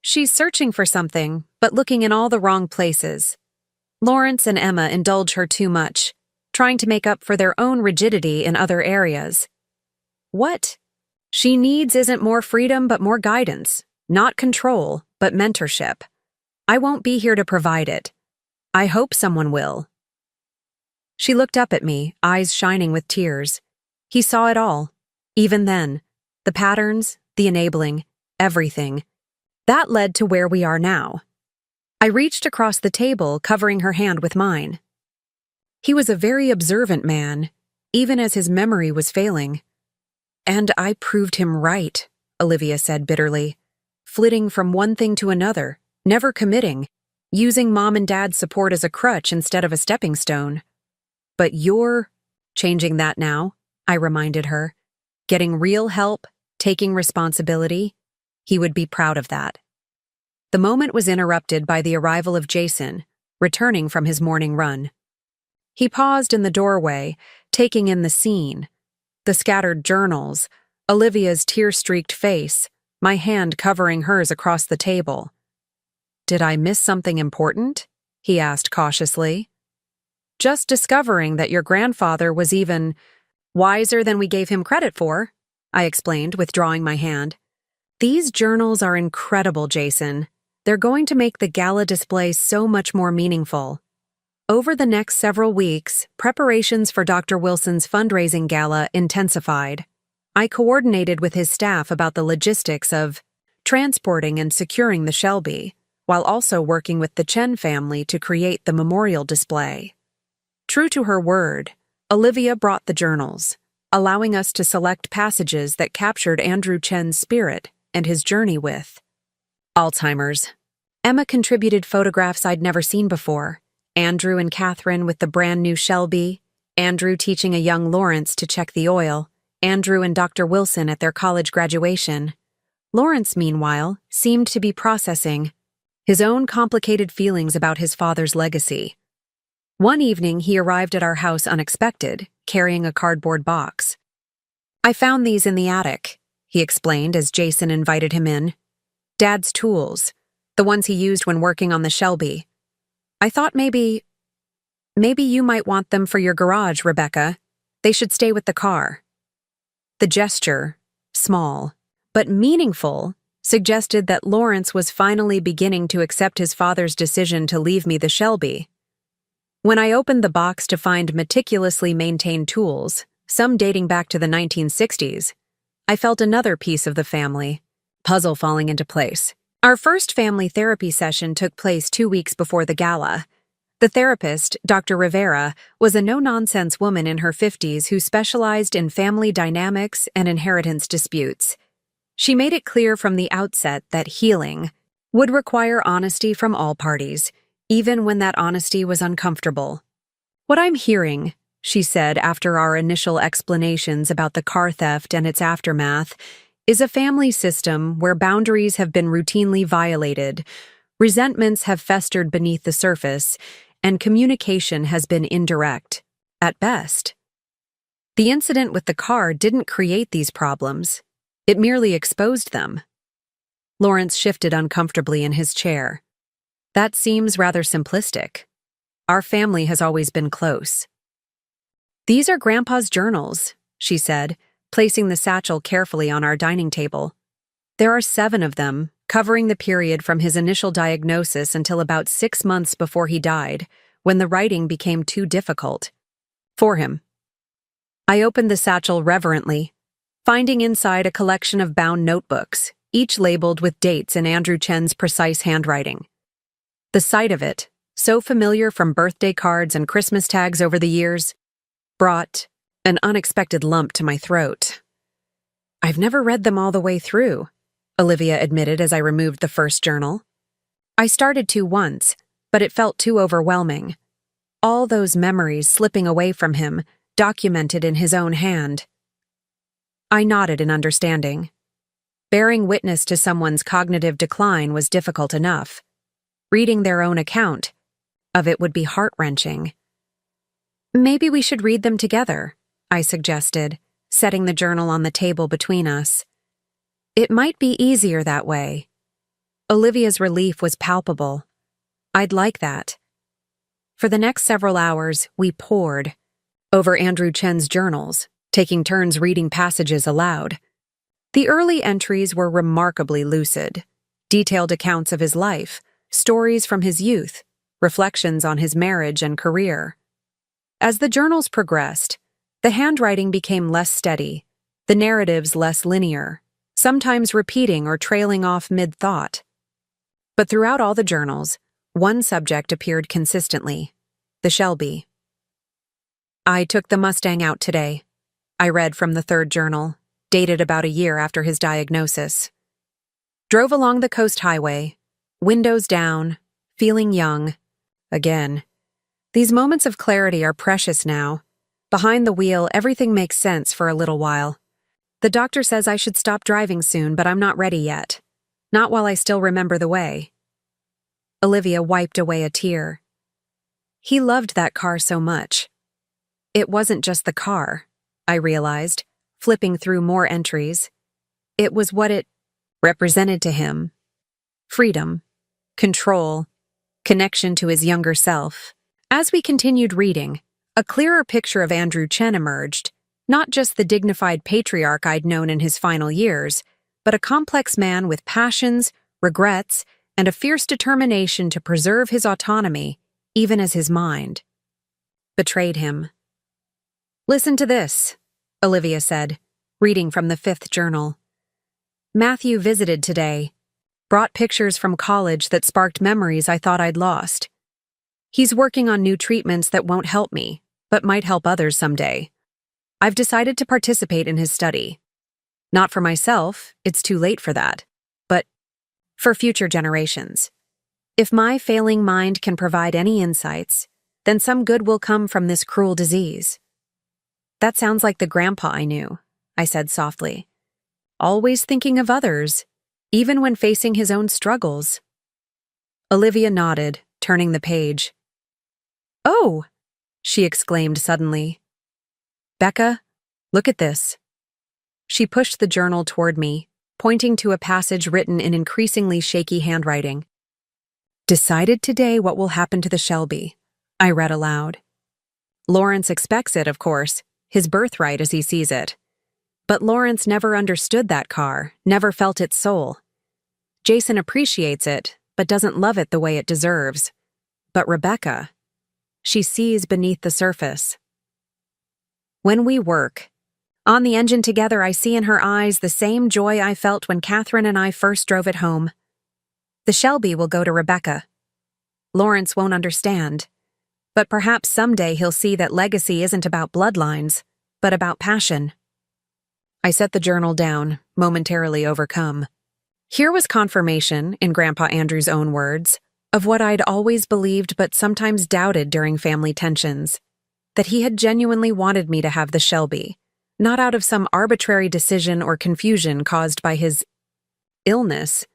She's searching for something, but looking in all the wrong places. Lawrence and Emma indulge her too much, trying to make up for their own rigidity in other areas. What she needs isn't more freedom but more guidance, not control, but mentorship. I won't be here to provide it. I hope someone will. She looked up at me, eyes shining with tears. He saw it all. Even then, the patterns, the enabling, everything. That led to where we are now. I reached across the table, covering her hand with mine. He was a very observant man, even as his memory was failing. And I proved him right, Olivia said bitterly, flitting from one thing to another, never committing, using Mom and Dad's support as a crutch instead of a stepping stone. But you're changing that now, I reminded her. Getting real help, taking responsibility. He would be proud of that. The moment was interrupted by the arrival of Jason, returning from his morning run. He paused in the doorway, taking in the scene. The scattered journals, Olivia's tear-streaked face, my hand covering hers across the table. "Did I miss something important?" he asked cautiously. "Just discovering that your grandfather was even wiser than we gave him credit for," I explained, withdrawing my hand. "These journals are incredible, Jason. They're going to make the gala display so much more meaningful." Over the next several weeks, preparations for Dr. Wilson's fundraising gala intensified. I coordinated with his staff about the logistics of transporting and securing the Shelby, while also working with the Chen family to create the memorial display. True to her word, Olivia brought the journals, allowing us to select passages that captured Andrew Chen's spirit and his journey with Alzheimer's. Emma contributed photographs I'd never seen before. Andrew and Catherine with the brand new Shelby, Andrew teaching a young Lawrence to check the oil, Andrew and Dr. Wilson at their college graduation. Lawrence, meanwhile, seemed to be processing his own complicated feelings about his father's legacy. One evening, he arrived at our house unexpected, carrying a cardboard box. "I found these in the attic," he explained as Jason invited him in. "Dad's tools, the ones he used when working on the Shelby. I thought maybe you might want them for your garage, Rebecca. They should stay with the car." The gesture, small, but meaningful, suggested that Lawrence was finally beginning to accept his father's decision to leave me the Shelby. When I opened the box to find meticulously maintained tools, some dating back to the 1960s, I felt another piece of the family puzzle falling into place. Our first family therapy session took place 2 weeks before the gala. The therapist, Dr. Rivera, was a no-nonsense woman in her 50s who specialized in family dynamics and inheritance disputes. She made it clear from the outset that healing would require honesty from all parties, even when that honesty was uncomfortable. "What I'm hearing," she said after our initial explanations about the car theft and its aftermath, "is a family system where boundaries have been routinely violated, resentments have festered beneath the surface, and communication has been indirect, at best." The incident with the car didn't create these problems. It merely exposed them. Lawrence shifted uncomfortably in his chair. "That seems rather simplistic. Our family has always been close." "These are Grandpa's journals," she said, placing the satchel carefully on our dining table. "There are 7 of them, covering the period from his initial diagnosis until about 6 months before he died, when the writing became too difficult for him." I opened the satchel reverently, finding inside a collection of bound notebooks, each labeled with dates in Andrew Chen's precise handwriting. The sight of it, so familiar from birthday cards and Christmas tags over the years, brought an unexpected lump to my throat. "I've never read them all the way through," Olivia admitted as I removed the first journal. "I started to once, but it felt too overwhelming. All those memories slipping away from him, documented in his own hand." I nodded in understanding. Bearing witness to someone's cognitive decline was difficult enough. Reading their own account of it would be heart-wrenching. "Maybe we should read them together," I suggested, setting the journal on the table between us. It might be easier that way. Olivia's relief was palpable. I'd like that. For the next several hours, we pored over Andrew Chen's journals, taking turns reading passages aloud. The early entries were remarkably lucid, detailed accounts of his life, stories from his youth, reflections on his marriage and career. As the journals progressed, the handwriting became less steady, the narratives less linear, sometimes repeating or trailing off mid-thought. But throughout all the journals, one subject appeared consistently: the Shelby. I took the Mustang out today, I read from the third journal, dated about a year after his diagnosis. Drove along the coast highway, windows down, feeling young. Again. These moments of clarity are precious now. Behind the wheel, everything makes sense for a little while. The doctor says I should stop driving soon, but I'm not ready yet. Not while I still remember the way. Olivia wiped away a tear. He loved that car so much. It wasn't just the car, I realized, flipping through more entries. It was what it represented to him. Freedom, control, connection to his younger self. As we continued reading, a clearer picture of Andrew Chen emerged, not just the dignified patriarch I'd known in his final years, but a complex man with passions, regrets, and a fierce determination to preserve his autonomy, even as his mind betrayed him. Listen to this, Olivia said, reading from the fifth journal. Matthew visited today, brought pictures from college that sparked memories I thought I'd lost. He's working on new treatments that won't help me, but might help others someday. I've decided to participate in his study. Not for myself, it's too late for that, but for future generations. If my failing mind can provide any insights, then some good will come from this cruel disease. That sounds like the grandpa I knew, I said softly. Always thinking of others, even when facing his own struggles. Olivia nodded, turning the page. Oh, she exclaimed suddenly. Becca, look at this. She pushed the journal toward me, pointing to a passage written in increasingly shaky handwriting. Decided today what will happen to the Shelby, I read aloud. Lawrence expects it, of course, his birthright as he sees it. But Lawrence never understood that car, never felt its soul. Jason appreciates it, but doesn't love it the way it deserves. But Rebecca, she sees beneath the surface. When we work, on the engine together, I see in her eyes the same joy I felt when Catherine and I first drove it home. The Shelby will go to Rebecca. Lawrence won't understand, but perhaps someday he'll see that legacy isn't about bloodlines, but about passion. I set the journal down, momentarily overcome. Here was confirmation, in Grandpa Andrew's own words, of what I'd always believed but sometimes doubted during family tensions, that he had genuinely wanted me to have the Shelby, not out of some arbitrary decision or confusion caused by his illness,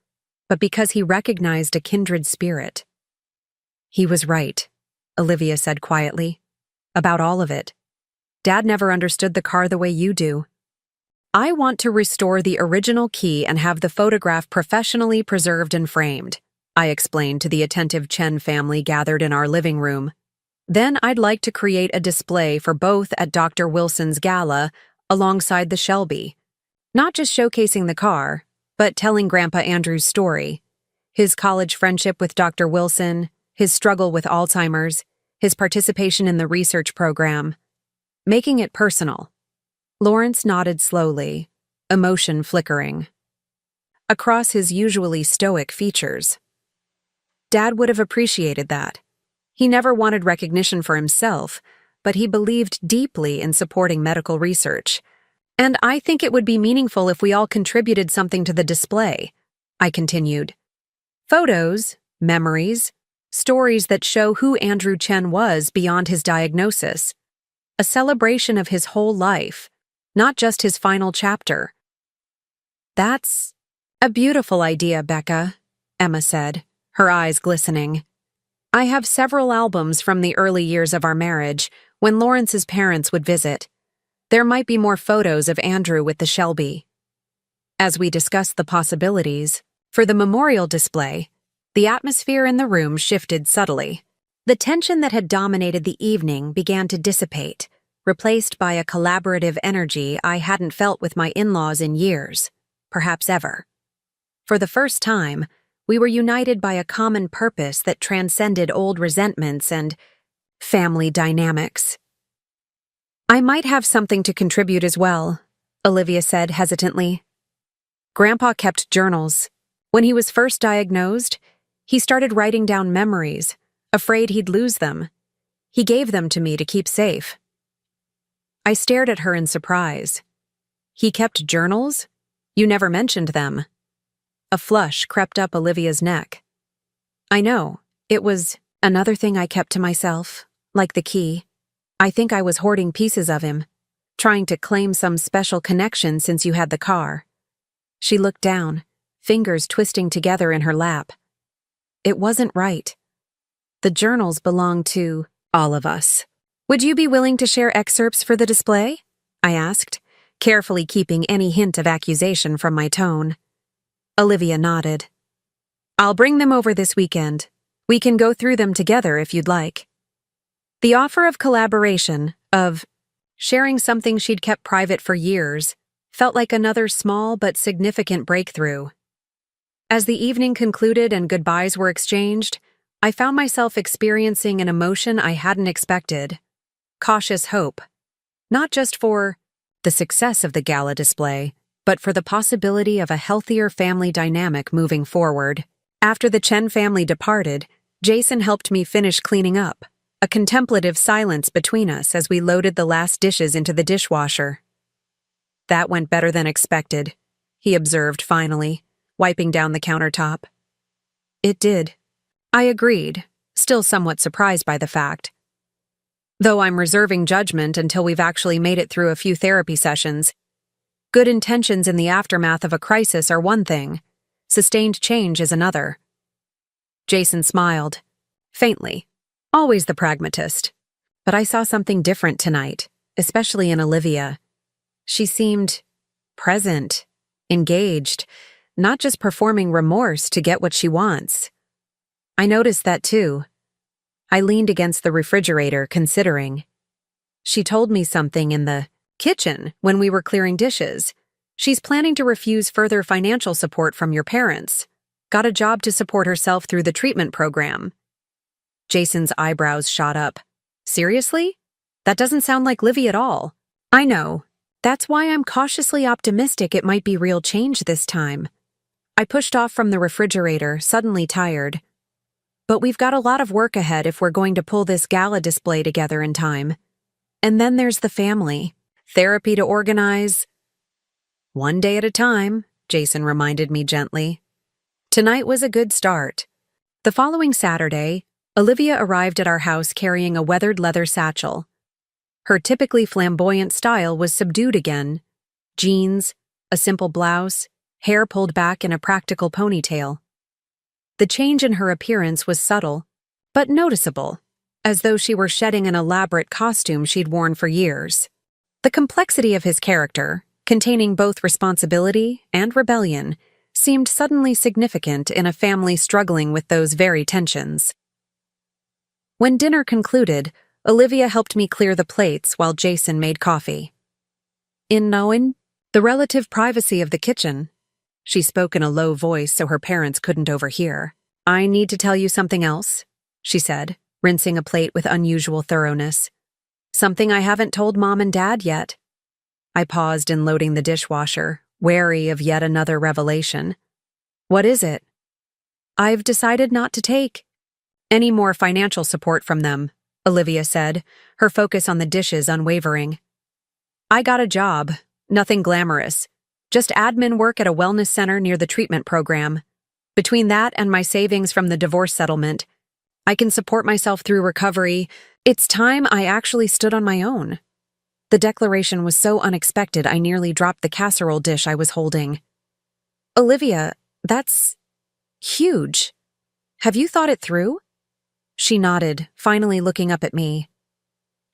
but because he recognized a kindred spirit. He was right, Olivia said quietly, about all of it. Dad never understood the car the way you do. I want to restore the original key and have the photograph professionally preserved and framed, I explained to the attentive Chen family gathered in our living room. Then I'd like to create a display for both at Dr. Wilson's gala alongside the Shelby, not just showcasing the car, but telling Grandpa Andrew's story, his college friendship with Dr. Wilson, his struggle with Alzheimer's, his participation in the research program, making it personal. Lawrence nodded slowly, emotion flickering across his usually stoic features. Dad would have appreciated that. He never wanted recognition for himself, but he believed deeply in supporting medical research. And I think it would be meaningful if we all contributed something to the display, I continued. Photos, memories, stories that show who Andrew Chen was beyond his diagnosis. A celebration of his whole life, not just his final chapter. That's a beautiful idea, Becca, Emma said, her eyes glistening. I have several albums from the early years of our marriage, when Lawrence's parents would visit. There might be more photos of Andrew with the Shelby. As we discussed the possibilities for the memorial display, the atmosphere in the room shifted subtly. The tension that had dominated the evening began to dissipate, replaced by a collaborative energy I hadn't felt with my in-laws in years, perhaps ever. For the first time, we were united by a common purpose that transcended old resentments and family dynamics. "I might have something to contribute as well," Olivia said hesitantly. Grandpa kept journals. When he was first diagnosed, he started writing down memories, afraid he'd lose them. He gave them to me to keep safe. I stared at her in surprise. "He kept journals? You never mentioned them." A flush crept up Olivia's neck. "I know. It was another thing I kept to myself, like the key. I think I was hoarding pieces of him, trying to claim some special connection since you had the car." She looked down, fingers twisting together in her lap. It wasn't right. The journals belonged to all of us. "Would you be willing to share excerpts for the display?" I asked, carefully keeping any hint of accusation from my tone. Olivia nodded. "I'll bring them over this weekend. We can go through them together if you'd like." The offer of collaboration, of sharing something she'd kept private for years, felt like another small but significant breakthrough. As the evening concluded and goodbyes were exchanged, I found myself experiencing an emotion I hadn't expected. Cautious hope. Not just for the success of the gala display, but for the possibility of a healthier family dynamic moving forward. After the Chen family departed, Jason helped me finish cleaning up, a contemplative silence between us as we loaded the last dishes into the dishwasher. "That went better than expected," he observed finally, wiping down the countertop. "It did." I agreed, still somewhat surprised by the fact. Though I'm reserving judgment until we've actually made it through a few therapy sessions. Good intentions in the aftermath of a crisis are one thing, sustained change is another. Jason smiled, faintly, always the pragmatist. But I saw something different tonight, especially in Olivia. She seemed present, engaged, not just performing remorse to get what she wants. I noticed that too. I leaned against the refrigerator, considering. She told me something in the kitchen when we were clearing dishes. She's planning to refuse further financial support from your parents. Got a job to support herself through the treatment program. Jason's eyebrows shot up. Seriously? That doesn't sound like Livy at all. I know. That's why I'm cautiously optimistic it might be real change this time. I pushed off from the refrigerator, suddenly tired. But we've got a lot of work ahead if we're going to pull this gala display together in time. And then there's the family. Therapy to organize. One day at a time, Jason reminded me gently. Tonight was a good start. The following Saturday, Olivia arrived at our house carrying a weathered leather satchel. Her typically flamboyant style was subdued again. Jeans, a simple blouse, hair pulled back in a practical ponytail. The change in her appearance was subtle, but noticeable, as though she were shedding an elaborate costume she'd worn for years. The complexity of his character, containing both responsibility and rebellion, seemed suddenly significant in a family struggling with those very tensions. When dinner concluded, Olivia helped me clear the plates while Jason made coffee. In knowing the relative privacy of the kitchen, she spoke in a low voice so her parents couldn't overhear. "I need to tell you something else," she said, rinsing a plate with unusual thoroughness. "Something I haven't told Mom and Dad yet." I paused in loading the dishwasher, wary of yet another revelation. "What is it?" "I've decided not to take any more financial support from them," Olivia said, her focus on the dishes unwavering. "I got a job, nothing glamorous. Just admin work at a wellness center near the treatment program. Between that and my savings from the divorce settlement, I can support myself through recovery. It's time I actually stood on my own." The declaration was so unexpected I nearly dropped the casserole dish I was holding. "Olivia, that's huge. Have you thought it through?" She nodded, finally looking up at me.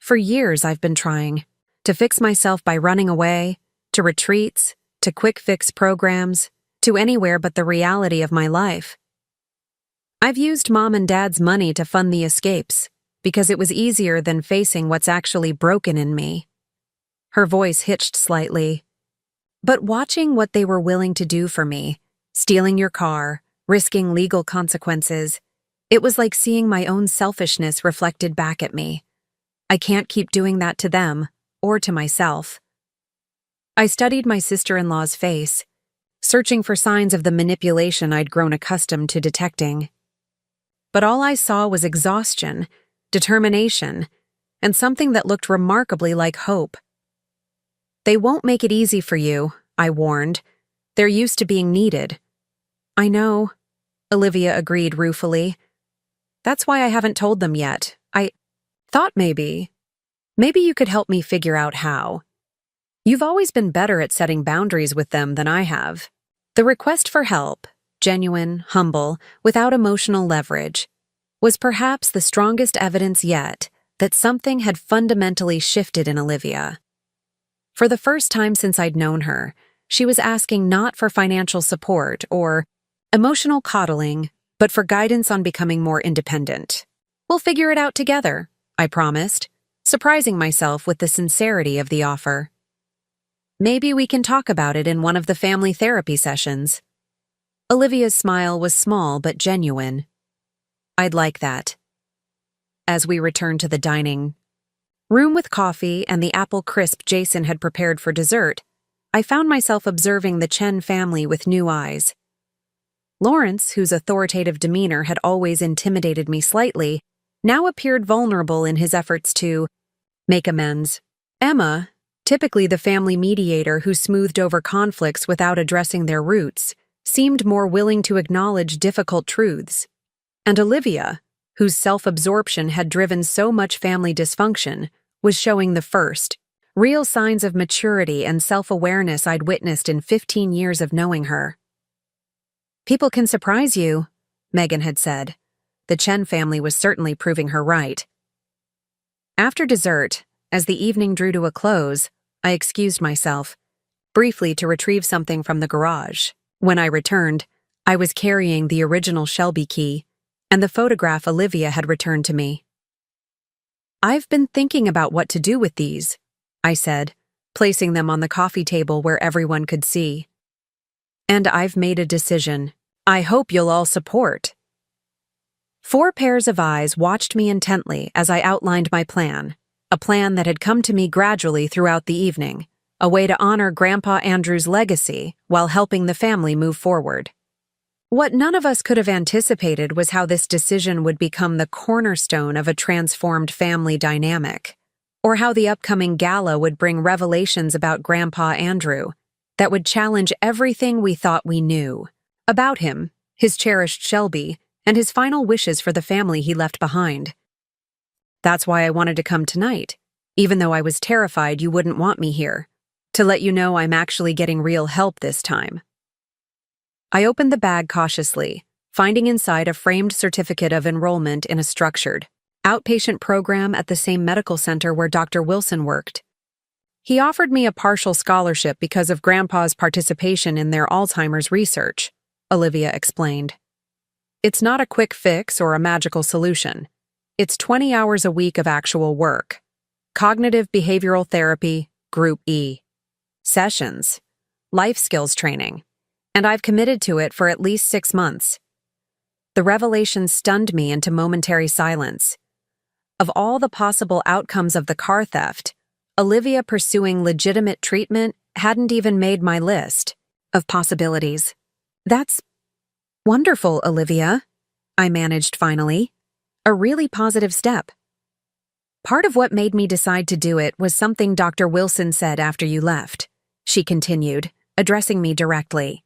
"For years I've been trying. To fix myself by running away, to retreats, to quick fix programs, to anywhere but the reality of my life. I've used Mom and Dad's money to fund the escapes, because it was easier than facing what's actually broken in me. Her voice hitched slightly. But watching what they were willing to do for me, stealing your car, risking legal consequences, it was like seeing my own selfishness reflected back at me. I can't keep doing that to them, or to myself. I studied my sister-in-law's face, searching for signs of the manipulation I'd grown accustomed to detecting. But all I saw was exhaustion, determination, and something that looked remarkably like hope. They won't make it easy for you, I warned. They're used to being needed. I know, Olivia agreed ruefully. That's why I haven't told them yet. I thought maybe you could help me figure out how. You've always been better at setting boundaries with them than I have. The request for help, genuine, humble, without emotional leverage, was perhaps the strongest evidence yet that something had fundamentally shifted in Olivia. For the first time since I'd known her, she was asking not for financial support or emotional coddling, but for guidance on becoming more independent. We'll figure it out together, I promised, surprising myself with the sincerity of the offer. Maybe we can talk about it in one of the family therapy sessions. Olivia's smile was small but genuine. I'd like that. As we returned to the dining room with coffee and the apple crisp Jason had prepared for dessert, I found myself observing the Chen family with new eyes. Lawrence, whose authoritative demeanor had always intimidated me slightly, now appeared vulnerable in his efforts to make amends. Emma, typically the family mediator who smoothed over conflicts without addressing their roots, seemed more willing to acknowledge difficult truths. And Olivia, whose self-absorption had driven so much family dysfunction, was showing the first, real signs of maturity and self-awareness I'd witnessed in 15 years of knowing her. People can surprise you, Megan had said. The Chen family was certainly proving her right. After dessert, as the evening drew to a close, I excused myself, briefly to retrieve something from the garage. When I returned, I was carrying the original Shelby key and the photograph Olivia had returned to me. I've been thinking about what to do with these, I said, placing them on the coffee table where everyone could see. And I've made a decision. I hope you'll all support. 4 pairs of eyes watched me intently as I outlined my plan, a plan that had come to me gradually throughout the evening, a way to honor Grandpa Andrew's legacy while helping the family move forward. What none of us could have anticipated was how this decision would become the cornerstone of a transformed family dynamic, or how the upcoming gala would bring revelations about Grandpa Andrew that would challenge everything we thought we knew about him, his cherished Shelby, and his final wishes for the family he left behind. That's why I wanted to come tonight, even though I was terrified you wouldn't want me here, to let you know I'm actually getting real help this time. I opened the bag cautiously, finding inside a framed certificate of enrollment in a structured, outpatient program at the same medical center where Dr. Wilson worked. He offered me a partial scholarship because of Grandpa's participation in their Alzheimer's research, Olivia explained. It's not a quick fix or a magical solution. It's 20 hours a week of actual work. Cognitive behavioral therapy, Group E. Sessions. Life skills training. And I've committed to it for at least 6 months. The revelation stunned me into momentary silence. Of all the possible outcomes of the car theft, Olivia pursuing legitimate treatment hadn't even made my list of possibilities. That's wonderful, Olivia, I managed finally. A really positive step. Part of what made me decide to do it was something Dr. Wilson said after you left, she continued, addressing me directly.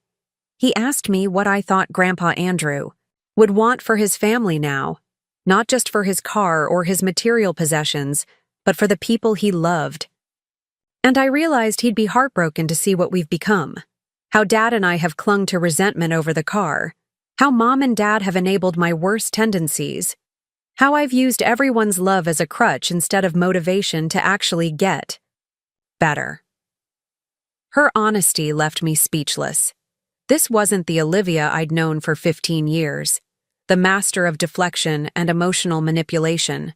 He asked me what I thought Grandpa Andrew would want for his family now, not just for his car or his material possessions, but for the people he loved. And I realized he'd be heartbroken to see what we've become, how Dad and I have clung to resentment over the car, how Mom and Dad have enabled my worst tendencies, how I've used everyone's love as a crutch instead of motivation to actually get Better. Her honesty left me speechless. This wasn't the Olivia I'd known for 15 years, the master of deflection and emotional manipulation.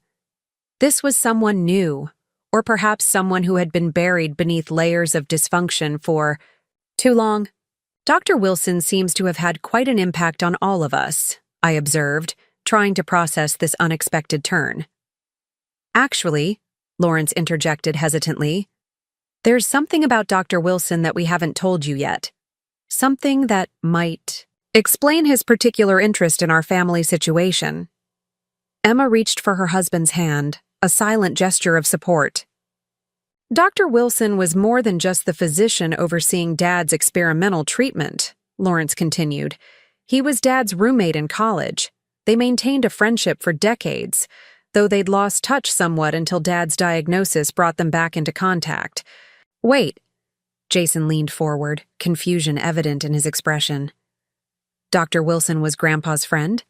This was someone new, or perhaps someone who had been buried beneath layers of dysfunction for too long. Dr. Wilson seems to have had quite an impact on all of us, I observed, trying to process this unexpected turn. Actually, Lawrence interjected hesitantly, there's something about Dr. Wilson that we haven't told you yet. Something that might explain his particular interest in our family situation. Emma reached for her husband's hand, a silent gesture of support. Dr. Wilson was more than just the physician overseeing Dad's experimental treatment, Lawrence continued. He was Dad's roommate in college. They maintained a friendship for decades, though they'd lost touch somewhat until Dad's diagnosis brought them back into contact. Wait. Jason leaned forward, confusion evident in his expression. Dr. Wilson was Grandpa's friend?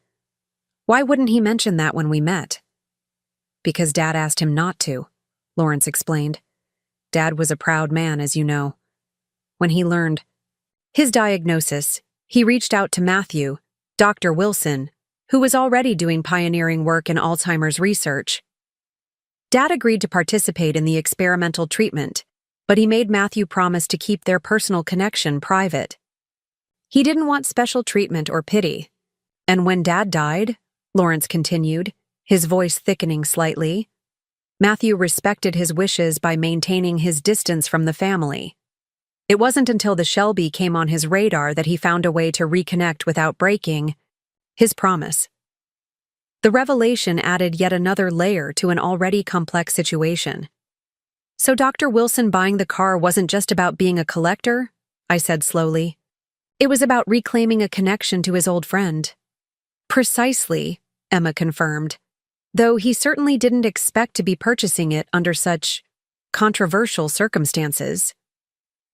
Why wouldn't he mention that when we met? Because Dad asked him not to, Lawrence explained. Dad was a proud man, as you know. When he learned his diagnosis, he reached out to Matthew, Dr. Wilson, who was already doing pioneering work in Alzheimer's research. Dad agreed to participate in the experimental treatment, but he made Matthew promise to keep their personal connection private. He didn't want special treatment or pity. And when Dad died, Lawrence continued, his voice thickening slightly, Matthew respected his wishes by maintaining his distance from the family. It wasn't until the Shelby came on his radar that he found a way to reconnect without breaking his promise. The revelation added yet another layer to an already complex situation. So Dr. Wilson buying the car wasn't just about being a collector, I said slowly. It was about reclaiming a connection to his old friend. Precisely, Emma confirmed, though he certainly didn't expect to be purchasing it under such controversial circumstances.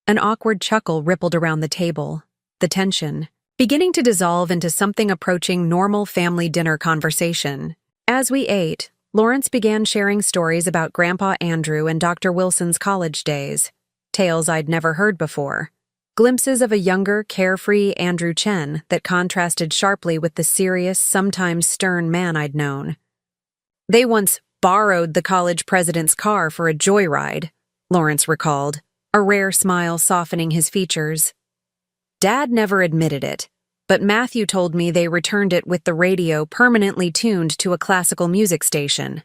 An awkward chuckle rippled around the table, the tension beginning to dissolve into something approaching normal family dinner conversation. As we ate, Lawrence began sharing stories about Grandpa Andrew and Dr. Wilson's college days, tales I'd never heard before, glimpses of a younger, carefree Andrew Chen that contrasted sharply with the serious, sometimes stern man I'd known. They once borrowed the college president's car for a joyride, Lawrence recalled, a rare smile softening his features. Dad never admitted it, but Matthew told me they returned it with the radio permanently tuned to a classical music station.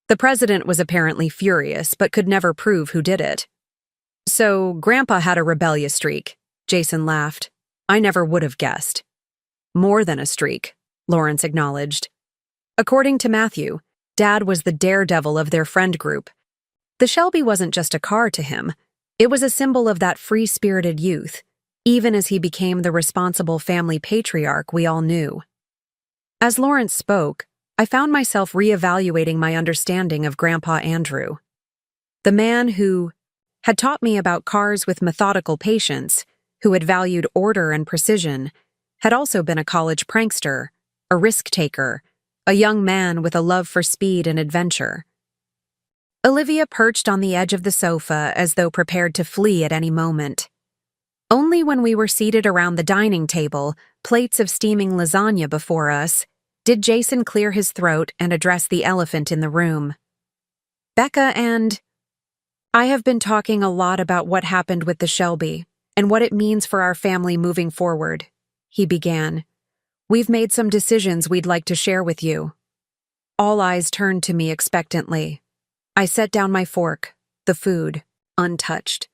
The president was apparently furious, but could never prove who did it. So, Grandpa had a rebellious streak, Jason laughed. I never would have guessed. More than a streak, Lawrence acknowledged. According to Matthew, Dad was the daredevil of their friend group. The Shelby wasn't just a car to him. It was a symbol of that free-spirited youth, even as he became the responsible family patriarch we all knew. As Lawrence spoke, I found myself reevaluating my understanding of Grandpa Andrew. The man who had taught me about cars with methodical patience, who had valued order and precision, had also been a college prankster, a risk-taker, a young man with a love for speed and adventure. Olivia perched on the edge of the sofa as though prepared to flee at any moment. Only when we were seated around the dining table, plates of steaming lasagna before us, did Jason clear his throat and address the elephant in the room. Becca and I have been talking a lot about what happened with the Shelby and what it means for our family moving forward, he began. We've made some decisions we'd like to share with you. All eyes turned to me expectantly. I set down my fork, the food, untouched.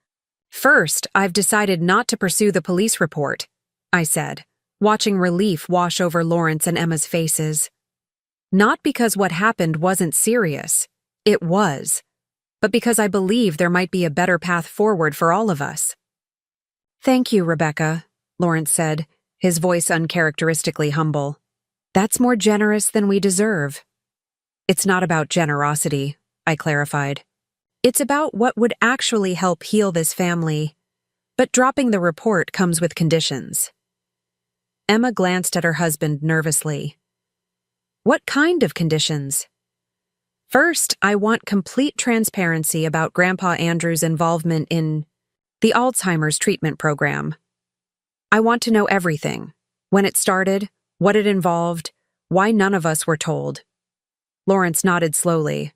First, I've decided not to pursue the police report, I said, watching relief wash over Lawrence and Emma's faces. Not because what happened wasn't serious. It was. But because I believe there might be a better path forward for all of us. Thank you, Rebecca, Lawrence said, his voice uncharacteristically humble. That's more generous than we deserve. It's not about generosity, I clarified. It's about what would actually help heal this family. But dropping the report comes with conditions. Emma glanced at her husband nervously. What kind of conditions? First, I want complete transparency about Grandpa Andrew's involvement in the Alzheimer's treatment program. I want to know everything. When it started, what it involved, why none of us were told. Lawrence nodded slowly.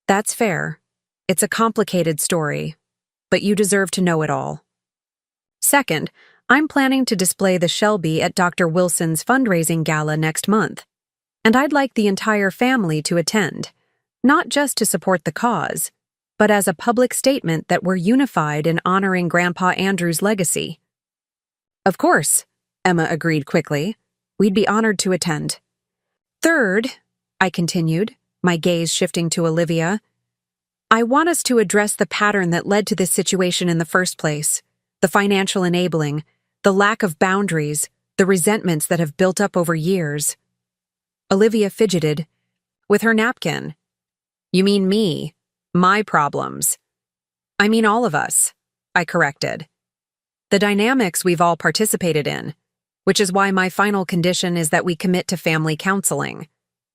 That's fair. It's a complicated story, but you deserve to know it all. Second, I'm planning to display the Shelby at Dr. Wilson's fundraising gala next month, and I'd like the entire family to attend, not just to support the cause, but as a public statement that we're unified in honoring Grandpa Andrew's legacy. Of course, Emma agreed quickly. We'd be honored to attend. Third, I continued, my gaze shifting to Olivia, I want us to address the pattern that led to this situation in the first place, the financial enabling, the lack of boundaries, the resentments that have built up over years. Olivia fidgeted with her napkin. You mean me, my problems. I mean all of us, I corrected. The dynamics we've all participated in, which is why my final condition is that we commit to family counseling.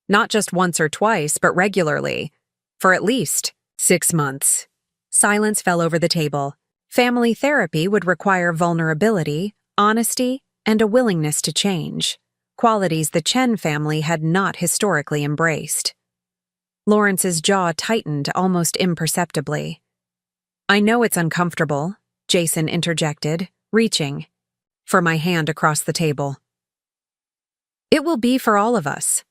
Not just once or twice, but regularly, for at least 6 months. Silence fell over the table. Family therapy would require vulnerability, honesty, and a willingness to change, qualities the Chen family had not historically embraced. Lawrence's jaw tightened almost imperceptibly. I know it's uncomfortable, Jason interjected, reaching for my hand across the table. It will be for all of us.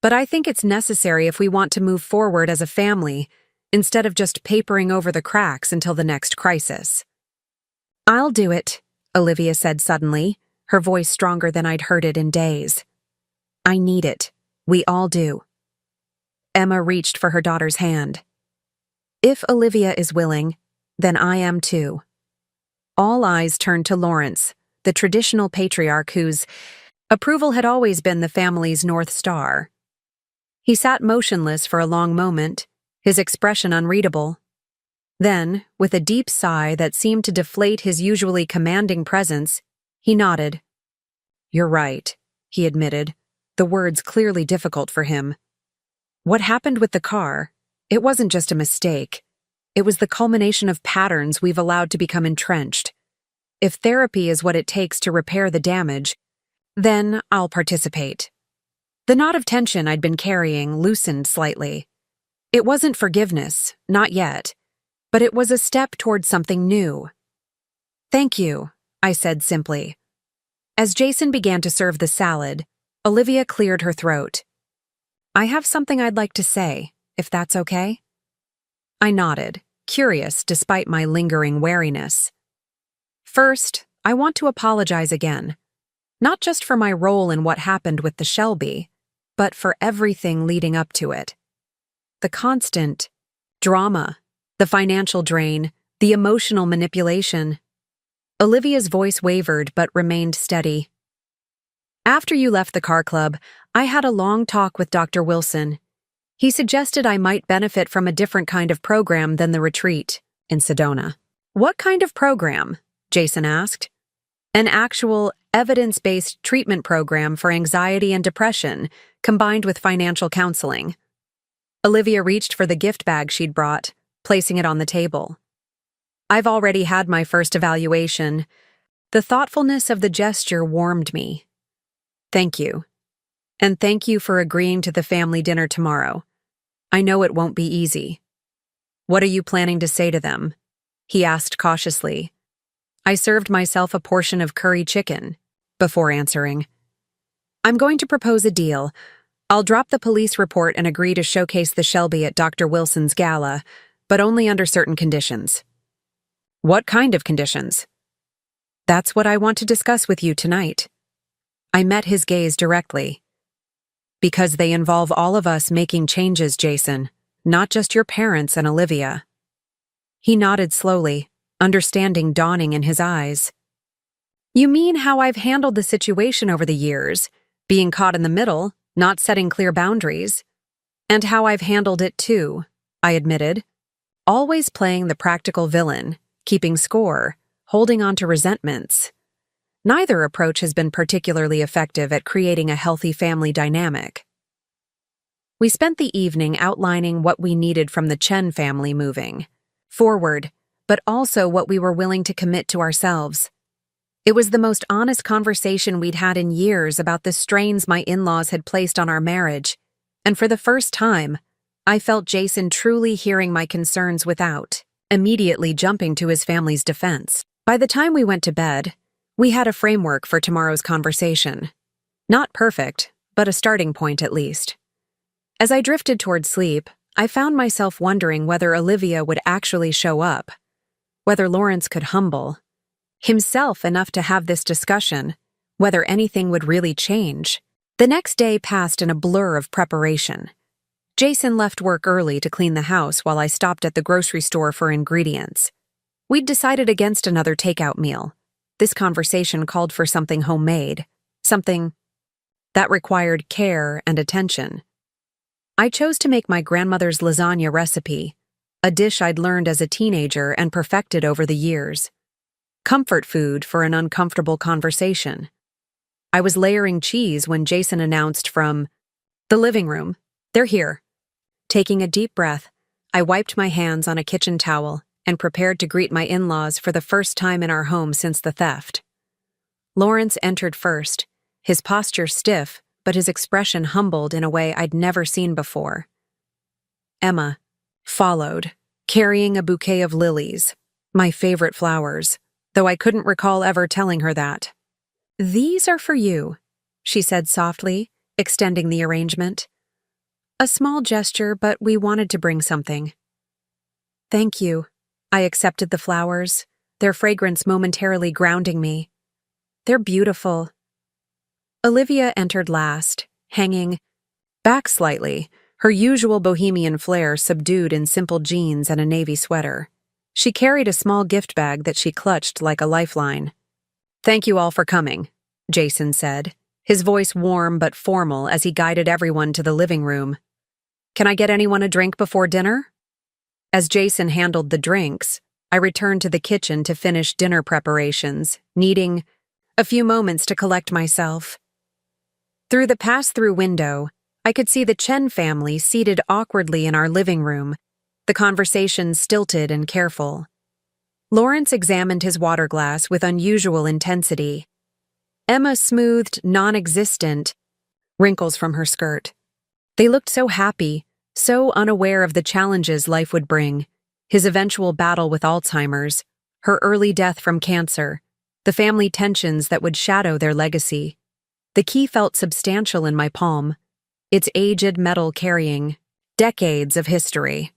But I think it's necessary if we want to move forward as a family, instead of just papering over the cracks until the next crisis. I'll do it, Olivia said suddenly, her voice stronger than I'd heard it in days. I need it. We all do. Emma reached for her daughter's hand. If Olivia is willing, then I am too. All eyes turned to Lawrence, the traditional patriarch whose approval had always been the family's North Star. He sat motionless for a long moment, his expression unreadable. Then, with a deep sigh that seemed to deflate his usually commanding presence, he nodded. You're right, he admitted, the words clearly difficult for him. What happened with the car? It wasn't just a mistake. It was the culmination of patterns we've allowed to become entrenched. If therapy is what it takes to repair the damage, then I'll participate. The knot of tension I'd been carrying loosened slightly. It wasn't forgiveness, not yet, but it was a step toward something new. Thank you, I said simply. As Jason began to serve the salad, Olivia cleared her throat. I have something I'd like to say, if that's okay? I nodded, curious despite my lingering wariness. First, I want to apologize again, not just for my role in what happened with the Shelby, but for everything leading up to it. The constant drama, the financial drain, the emotional manipulation. Olivia's voice wavered but remained steady. After you left the car club, I had a long talk with Dr. Wilson. He suggested I might benefit from a different kind of program than the retreat in Sedona. What kind of program? Jason asked. An actual, evidence-based treatment program for anxiety and depression, combined with financial counseling. Olivia reached for the gift bag she'd brought, placing it on the table. I've already had my first evaluation. The thoughtfulness of the gesture warmed me. Thank you. And thank you for agreeing to the family dinner tomorrow. I know it won't be easy. What are you planning to say to them? He asked cautiously. I served myself a portion of curry chicken before answering. I'm going to propose a deal. I'll drop the police report and agree to showcase the Shelby at Dr. Wilson's gala, but only under certain conditions. What kind of conditions? That's what I want to discuss with you tonight. I met his gaze directly. Because they involve all of us making changes, Jason, not just your parents and Olivia. He nodded slowly, understanding dawning in his eyes. You mean how I've handled the situation over the years, being caught in the middle, not setting clear boundaries, and how I've handled it too, I admitted. Always playing the practical villain, keeping score, holding on to resentments. Neither approach has been particularly effective at creating a healthy family dynamic. We spent the evening outlining what we needed from the Chen family moving forward, but also what we were willing to commit to ourselves. It was the most honest conversation we'd had in years about the strains my in-laws had placed on our marriage, and for the first time, I felt Jason truly hearing my concerns without immediately jumping to his family's defense. By the time we went to bed, we had a framework for tomorrow's conversation. Not perfect, but a starting point at least. As I drifted toward sleep, I found myself wondering whether Olivia would actually show up, whether Lawrence could humble himself enough to have this discussion, whether anything would really change. The next day passed in a blur of preparation. Jason left work early to clean the house while I stopped at the grocery store for ingredients. We'd decided against another takeout meal. This conversation called for something homemade, something that required care and attention. I chose to make my grandmother's lasagna recipe, a dish I'd learned as a teenager and perfected over the years. Comfort food for an uncomfortable conversation. I was layering cheese when Jason announced from the living room, "They're here." Taking a deep breath, I wiped my hands on a kitchen towel and prepared to greet my in-laws for the first time in our home since the theft. Lawrence entered first, his posture stiff, but his expression humbled in a way I'd never seen before. Emma followed, carrying a bouquet of lilies, my favorite flowers, though I couldn't recall ever telling her that. "These are for you," she said softly, extending the arrangement. A small gesture, but we wanted to bring something. "Thank you." I accepted the flowers, their fragrance momentarily grounding me. "They're beautiful." Olivia entered last, hanging back slightly, her usual bohemian flair subdued in simple jeans and a navy sweater. She carried a small gift bag that she clutched like a lifeline. "Thank you all for coming," Jason said, his voice warm but formal as he guided everyone to the living room. "Can I get anyone a drink before dinner?" As Jason handled the drinks, I returned to the kitchen to finish dinner preparations, needing a few moments to collect myself. Through the pass-through window, I could see the Chen family seated awkwardly in our living room, the conversation stilted and careful. Lawrence examined his water glass with unusual intensity. Emma smoothed non-existent wrinkles from her skirt. They looked so happy, so unaware of the challenges life would bring, his eventual battle with Alzheimer's, her early death from cancer, the family tensions that would shadow their legacy. The key felt substantial in my palm, its aged metal carrying decades of history.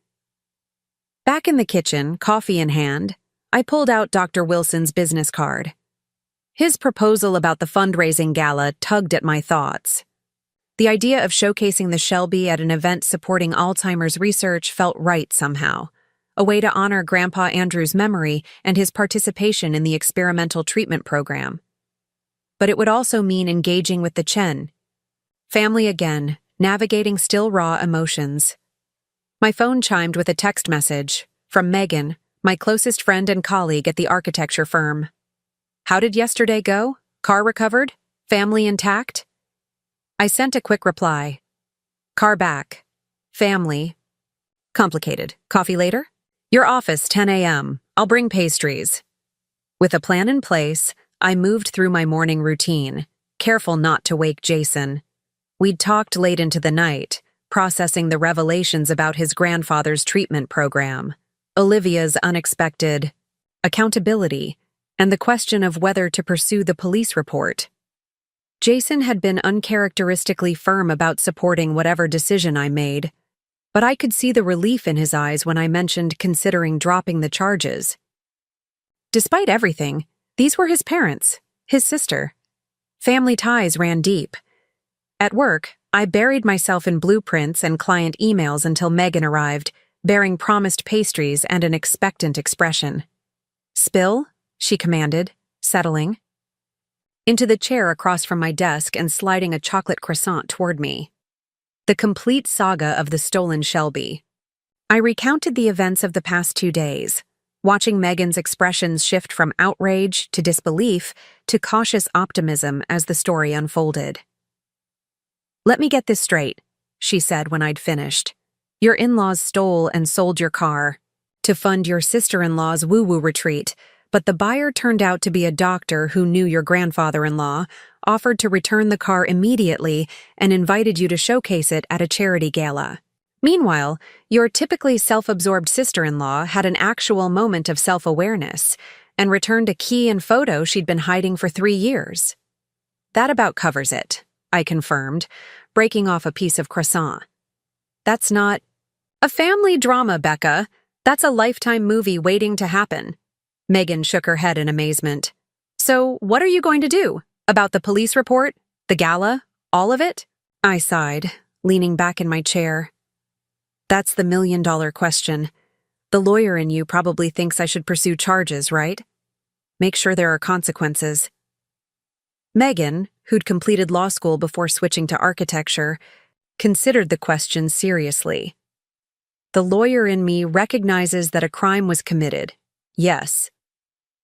Back in the kitchen, coffee in hand, I pulled out Dr. Wilson's business card. His proposal about the fundraising gala tugged at my thoughts. The idea of showcasing the Shelby at an event supporting Alzheimer's research felt right somehow, a way to honor Grandpa Andrew's memory and his participation in the experimental treatment program. But it would also mean engaging with the Chen family again, navigating still raw emotions. My phone chimed with a text message from Megan, my closest friend and colleague at the architecture firm. "How did yesterday go? Car recovered? Family intact?" I sent a quick reply. "Car back. Family. Complicated. Coffee later? Your office, 10 a.m. I'll bring pastries." With a plan in place, I moved through my morning routine, careful not to wake Jason. We'd talked late into the night, processing the revelations about his grandfather's treatment program, Olivia's unexpected accountability, and the question of whether to pursue the police report. Jason had been uncharacteristically firm about supporting whatever decision I made, but I could see the relief in his eyes when I mentioned considering dropping the charges. Despite everything, these were his parents, his sister. Family ties ran deep. At work, I buried myself in blueprints and client emails until Megan arrived, bearing promised pastries and an expectant expression. "Spill," she commanded, settling into the chair across from my desk and sliding a chocolate croissant toward me. The complete saga of the stolen Shelby. I recounted the events of the past 2 days, watching Megan's expressions shift from outrage to disbelief to cautious optimism as the story unfolded. "Let me get this straight. she said when I'd finished. Your in-laws stole and sold your car to fund your sister-in-law's woo-woo retreat, but the buyer turned out to be a doctor who knew your grandfather-in-law, offered to return the car immediately, and invited you to showcase it at a charity gala. Meanwhile, your typically self-absorbed sister-in-law had an actual moment of self-awareness and returned a key and photo she'd been hiding for 3 years. That about covers it, I confirmed, breaking off a piece of croissant. That's not a family drama, Becca. That's a Lifetime movie waiting to happen. Megan shook her head in amazement. So, what are you going to do? About the police report? The gala? All of it? I sighed, leaning back in my chair. That's the million-dollar question. The lawyer in you probably thinks I should pursue charges, right? Make sure there are consequences. Megan, who'd completed law school before switching to architecture, considered the question seriously. The lawyer in me recognizes that a crime was committed, yes.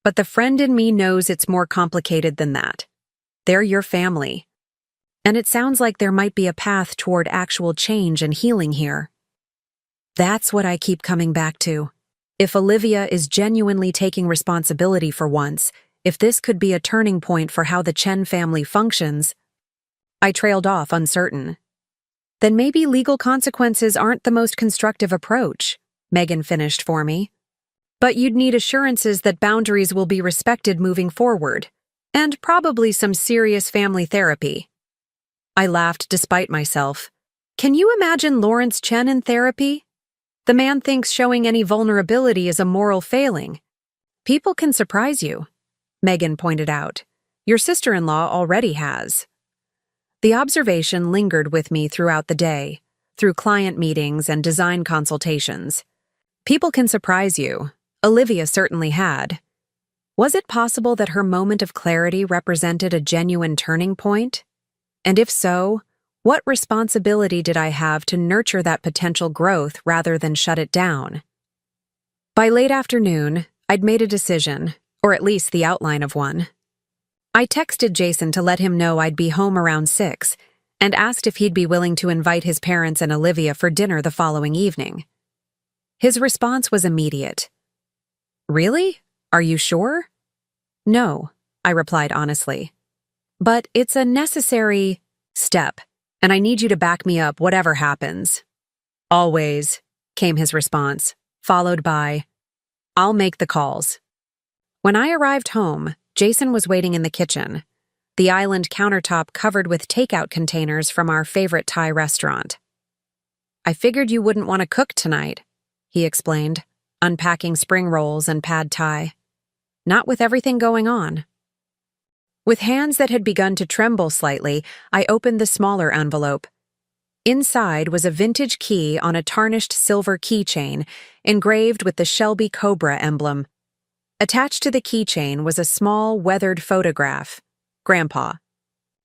But the friend in me knows it's more complicated than that. They're your family. And it sounds like there might be a path toward actual change and healing here. That's what I keep coming back to. If Olivia is genuinely taking responsibility for once, if this could be a turning point for how the Chen family functions, I trailed off uncertain. Then maybe legal consequences aren't the most constructive approach, Megan finished for me. But you'd need assurances that boundaries will be respected moving forward, and probably some serious family therapy. I laughed despite myself. Can you imagine Lawrence Chen in therapy? The man thinks showing any vulnerability is a moral failing. People can surprise you, Megan pointed out. Your sister-in-law already has. The observation lingered with me throughout the day, through client meetings and design consultations. People can surprise you. Olivia certainly had. Was it possible that her moment of clarity represented a genuine turning point? And if so, what responsibility did I have to nurture that potential growth rather than shut it down? By late afternoon, I'd made a decision, or at least the outline of one. I texted Jason to let him know I'd be home around 6 and asked if he'd be willing to invite his parents and Olivia for dinner the following evening. His response was immediate. Really? Are you sure? No, I replied honestly. But it's a necessary step, and I need you to back me up whatever happens. Always, came his response, followed by, I'll make the calls. When I arrived home, Jason was waiting in the kitchen, the island countertop covered with takeout containers from our favorite Thai restaurant. I figured you wouldn't want to cook tonight, he explained, unpacking spring rolls and pad thai. Not with everything going on. With hands that had begun to tremble slightly, I opened the smaller envelope. Inside was a vintage key on a tarnished silver keychain, engraved with the Shelby Cobra emblem. Attached to the keychain was a small, weathered photograph. Grandpa.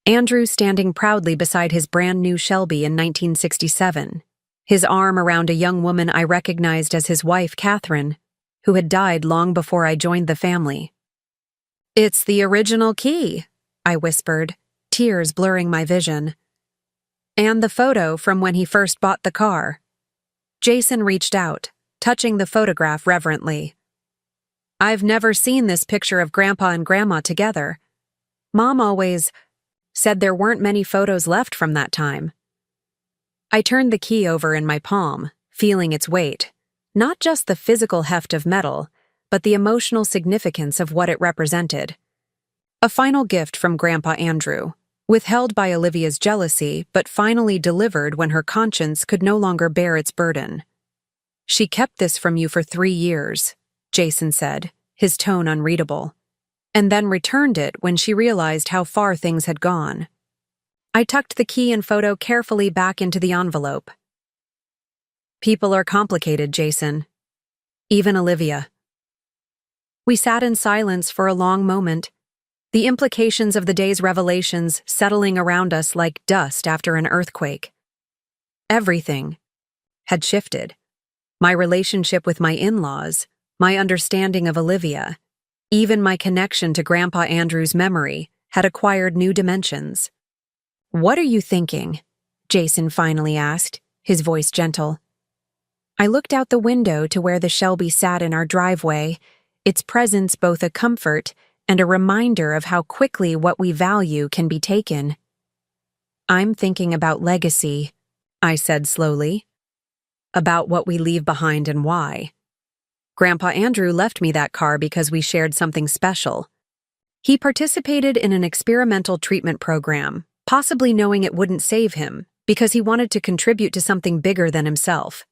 Andrew standing proudly beside his brand-new Shelby in 1967, his arm around a young woman I recognized as his wife, Catherine, who had died long before I joined the family. It's the original key, I whispered, tears blurring my vision. And the photo from when he first bought the car. Jason reached out, touching the photograph reverently. I've never seen this picture of Grandpa and Grandma together. Mom always said there weren't many photos left from that time. I turned the key over in my palm, feeling its weight, not just the physical heft of metal, but the emotional significance of what it represented. A final gift from Grandpa Andrew, withheld by Olivia's jealousy, but finally delivered when her conscience could no longer bear its burden. She kept this from you for 3 years, Jason said, his tone unreadable, and then returned it when she realized how far things had gone. I tucked the key and photo carefully back into the envelope. People are complicated, Jason. Even Olivia. We sat in silence for a long moment, the implications of the day's revelations settling around us like dust after an earthquake. Everything had shifted. My relationship with my in-laws, my understanding of Olivia, even my connection to Grandpa Andrew's memory had acquired new dimensions. What are you thinking? Jason finally asked, his voice gentle. I looked out the window to where the Shelby sat in our driveway, its presence both a comfort and a reminder of how quickly what we value can be taken. I'm thinking about legacy, I said slowly. About what we leave behind and why. Grandpa Andrew left me that car because we shared something special. He participated in an experimental treatment program, possibly knowing it wouldn't save him, because he wanted to contribute to something bigger than himself.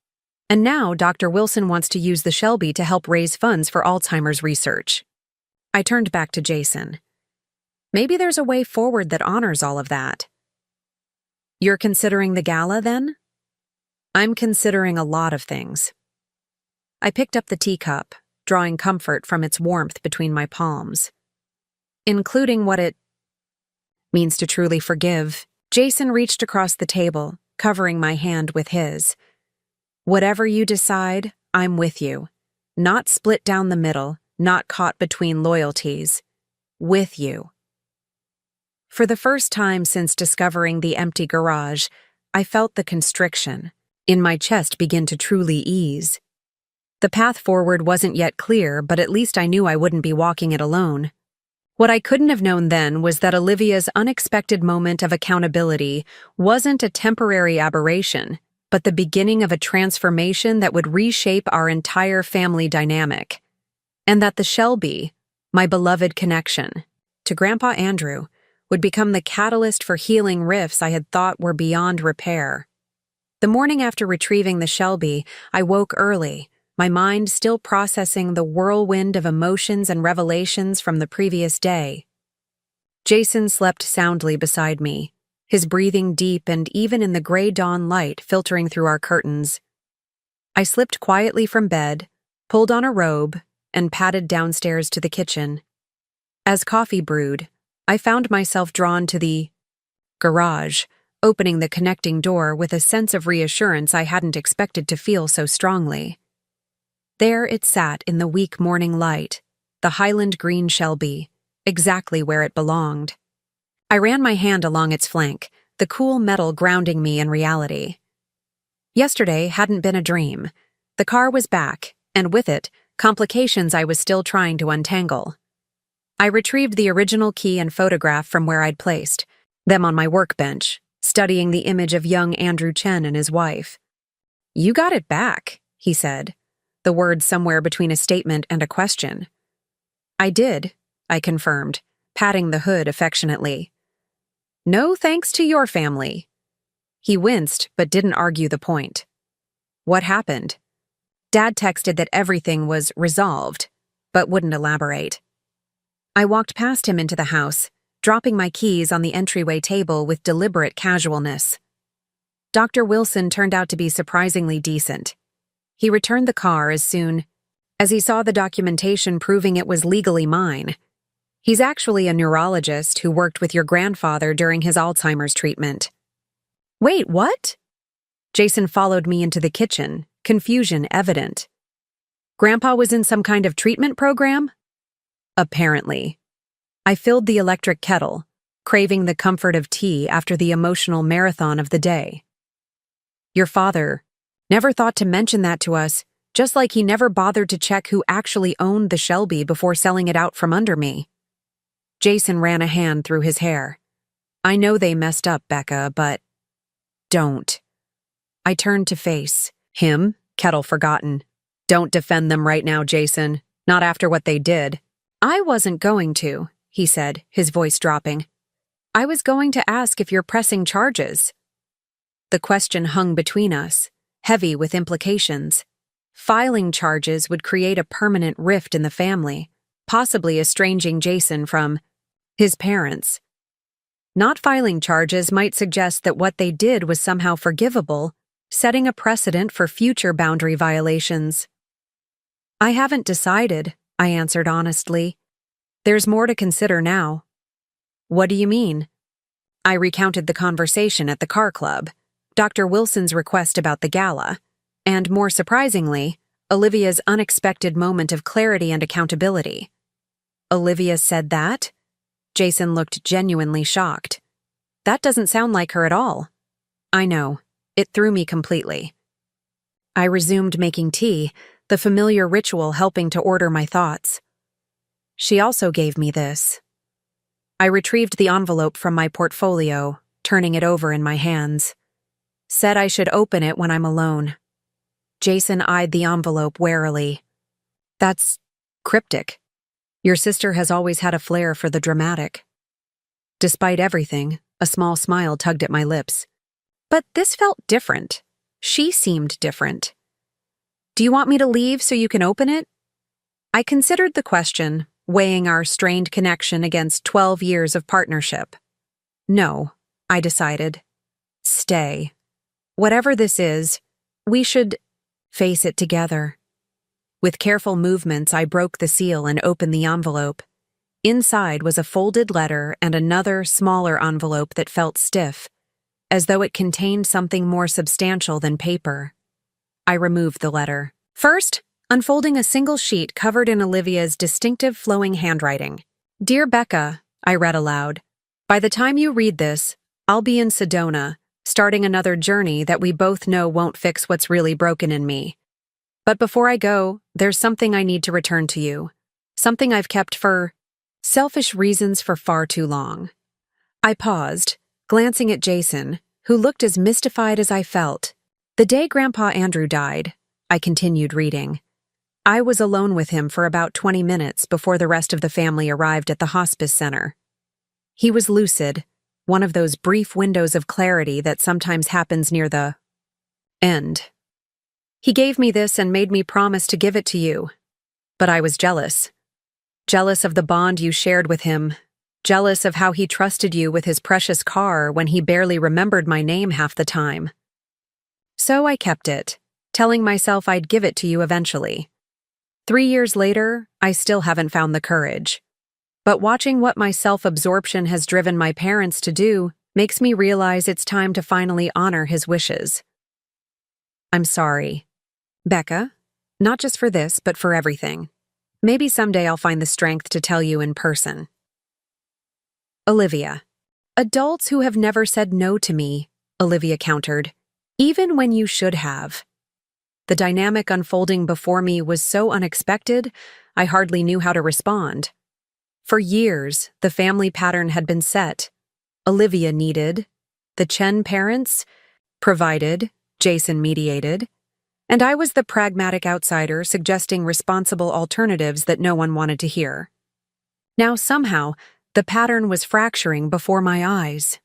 And now Dr. Wilson wants to use the Shelby to help raise funds for Alzheimer's research. I turned back to Jason. Maybe there's a way forward that honors all of that. You're considering the gala, then? I'm considering a lot of things. I picked up the teacup, drawing comfort from its warmth between my palms. Including what it means to truly forgive. Jason reached across the table, covering my hand with his. Whatever you decide, I'm with you. Not split down the middle, not caught between loyalties. With you. For the first time since discovering the empty garage, I felt the constriction in my chest begin to truly ease. The path forward wasn't yet clear, but at least I knew I wouldn't be walking it alone. What I couldn't have known then was that Olivia's unexpected moment of accountability wasn't a temporary aberration, but the beginning of a transformation that would reshape our entire family dynamic. And that the Shelby, my beloved connection, to Grandpa Andrew, would become the catalyst for healing rifts I had thought were beyond repair. The morning after retrieving the Shelby, I woke early, my mind still processing the whirlwind of emotions and revelations from the previous day. Jason slept soundly beside me, his breathing deep and even in the gray dawn light filtering through our curtains. I slipped quietly from bed, pulled on a robe, and padded downstairs to the kitchen. As coffee brewed, I found myself drawn to the garage, opening the connecting door with a sense of reassurance I hadn't expected to feel so strongly. There it sat in the weak morning light, the Highland green Shelby, exactly where it belonged. I ran my hand along its flank, the cool metal grounding me in reality. Yesterday hadn't been a dream. The car was back, and with it, complications I was still trying to untangle. I retrieved the original key and photograph from where I'd placed them on my workbench, studying the image of young Andrew Chen and his wife. "You got it back," he said, the word somewhere between a statement and a question. "I did," I confirmed, patting the hood affectionately. "No thanks to your family." He winced, but didn't argue the point. "What happened?" Dad texted that everything was resolved, but wouldn't elaborate. I walked past him into the house, dropping my keys on the entryway table with deliberate casualness. Dr. Wilson turned out to be surprisingly decent. He returned the car as soon as he saw the documentation proving it was legally mine. He's actually a neurologist who worked with your grandfather during his Alzheimer's treatment. "Wait, what?" Jason followed me into the kitchen, confusion evident. "Grandpa was in some kind of treatment program?" "Apparently." I filled the electric kettle, craving the comfort of tea after the emotional marathon of the day. "Your father never thought to mention that to us, just like he never bothered to check who actually owned the Shelby before selling it out from under me." Jason ran a hand through his hair. "I know they messed up, Becca, but don't." I turned to face him, kettle forgotten. "Don't defend them right now, Jason. Not after what they did." "I wasn't going to," he said, his voice dropping. "I was going to ask if you're pressing charges." The question hung between us, heavy with implications. Filing charges would create a permanent rift in the family, possibly estranging Jason from his parents. Not filing charges might suggest that what they did was somehow forgivable, setting a precedent for future boundary violations. "I haven't decided," I answered honestly. "There's more to consider now." "What do you mean?" I recounted the conversation at the car club, Dr. Wilson's request about the gala, and more surprisingly, Olivia's unexpected moment of clarity and accountability. "Olivia said that?" Jason looked genuinely shocked. "That doesn't sound like her at all." I know. It threw me completely. I resumed making tea, the familiar ritual helping to order my thoughts. She also gave me this. I retrieved the envelope from my portfolio, turning it over in my hands. Said I should open it when I'm alone. Jason eyed the envelope warily. That's cryptic. Your sister has always had a flair for the dramatic. Despite everything, a small smile tugged at my lips. But this felt different. She seemed different. Do you want me to leave so you can open it? I considered the question, weighing our strained connection against 12 years of partnership. No, I decided. Stay. Whatever this is, we should face it together. With careful movements, I broke the seal and opened the envelope. Inside was a folded letter and another, smaller envelope that felt stiff, as though it contained something more substantial than paper. I removed the letter. First, unfolding a single sheet covered in Olivia's distinctive flowing handwriting. Dear Becca, I read aloud, by the time you read this, I'll be in Sedona, starting another journey that we both know won't fix what's really broken in me. But before I go, there's something I need to return to you. Something I've kept for selfish reasons for far too long. I paused, glancing at Jason, who looked as mystified as I felt. The day Grandpa Andrew died, I continued reading. I was alone with him for about 20 minutes before the rest of the family arrived at the hospice center. He was lucid, one of those brief windows of clarity that sometimes happens near the end. He gave me this and made me promise to give it to you. But I was jealous. Jealous of the bond you shared with him. Jealous of how he trusted you with his precious car when he barely remembered my name half the time. So I kept it, telling myself I'd give it to you eventually. 3 years later, I still haven't found the courage. But watching what my self-absorption has driven my parents to do makes me realize it's time to finally honor his wishes. I'm sorry. Becca, not just for this, but for everything. Maybe someday I'll find the strength to tell you in person. Olivia. Adults who have never said no to me, Olivia countered, even when you should have. The dynamic unfolding before me was so unexpected, I hardly knew how to respond. For years, the family pattern had been set. Olivia needed, the Chen parents provided, Jason mediated, and I was the pragmatic outsider suggesting responsible alternatives that no one wanted to hear. Now somehow, the pattern was fracturing before my eyes.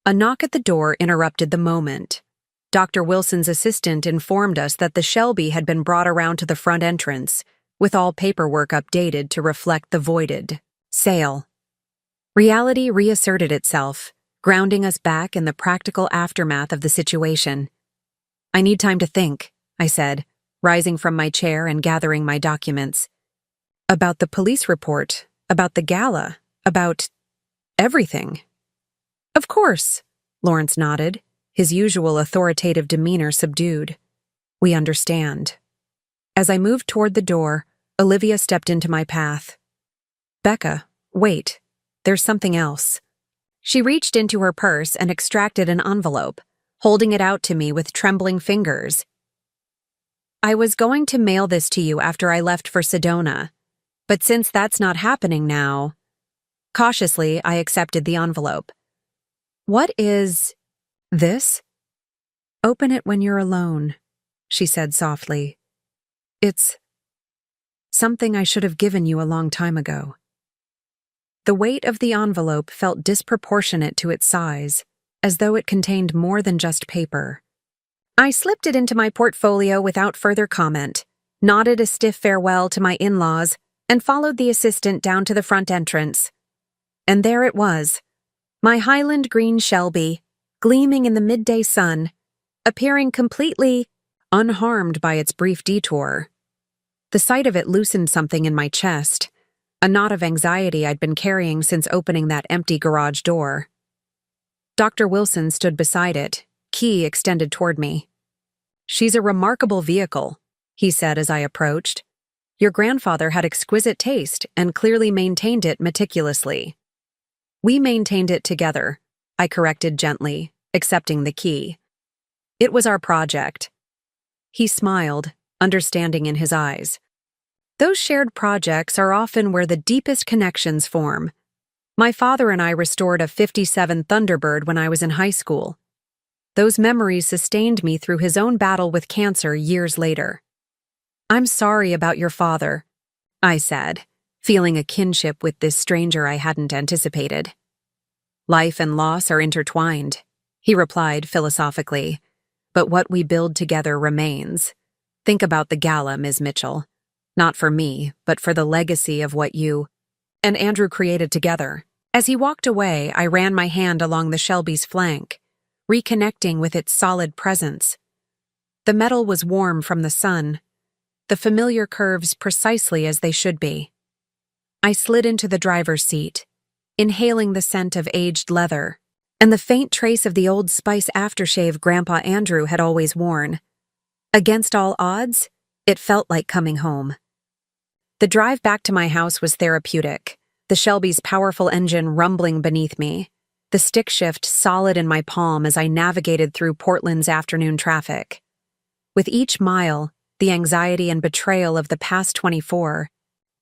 A knock at the door interrupted the moment. Dr. Wilson's assistant informed us that the Shelby had been brought around to the front entrance, with all paperwork updated to reflect the voided sale. Reality reasserted itself, grounding us back in the practical aftermath of the situation. I need time to think, I said, rising from my chair and gathering my documents. About the police report, about the gala, about everything. Of course, Lawrence nodded, his usual authoritative demeanor subdued. We understand. As I moved toward the door, Olivia stepped into my path. Becca, wait, there's something else. She reached into her purse and extracted an envelope, holding it out to me with trembling fingers. I was going to mail this to you after I left for Sedona, but since that's not happening now... Cautiously, I accepted the envelope. What is this? Open it when you're alone, she said softly. It's something I should have given you a long time ago. The weight of the envelope felt disproportionate to its size, as though it contained more than just paper. I slipped it into my portfolio without further comment, nodded a stiff farewell to my in-laws, and followed the assistant down to the front entrance. And there it was, my Highland green Shelby, gleaming in the midday sun, appearing completely unharmed by its brief detour. The sight of it loosened something in my chest, a knot of anxiety I'd been carrying since opening that empty garage door. Dr. Wilson stood beside it, key extended toward me. She's a remarkable vehicle, he said as I approached. Your grandfather had exquisite taste and clearly maintained it meticulously. We maintained it together, I corrected gently, accepting the key. It was our project. He smiled, understanding in his eyes. Those shared projects are often where the deepest connections form. My father and I restored a '57 Thunderbird when I was in high school. Those memories sustained me through his own battle with cancer years later. "I'm sorry about your father," I said, feeling a kinship with this stranger I hadn't anticipated. "Life and loss are intertwined," he replied philosophically. "But what we build together remains. Think about the gala, Ms. Mitchell. Not for me, but for the legacy of what you and Andrew created together." As he walked away, I ran my hand along the Shelby's flank, reconnecting with its solid presence. The metal was warm from the sun, the familiar curves precisely as they should be. I slid into the driver's seat, inhaling the scent of aged leather, and the faint trace of the Old Spice aftershave Grandpa Andrew had always worn. Against all odds, it felt like coming home. The drive back to my house was therapeutic, the Shelby's powerful engine rumbling beneath me, the stick shift solid in my palm as I navigated through Portland's afternoon traffic. With each mile, the anxiety and betrayal of the past 24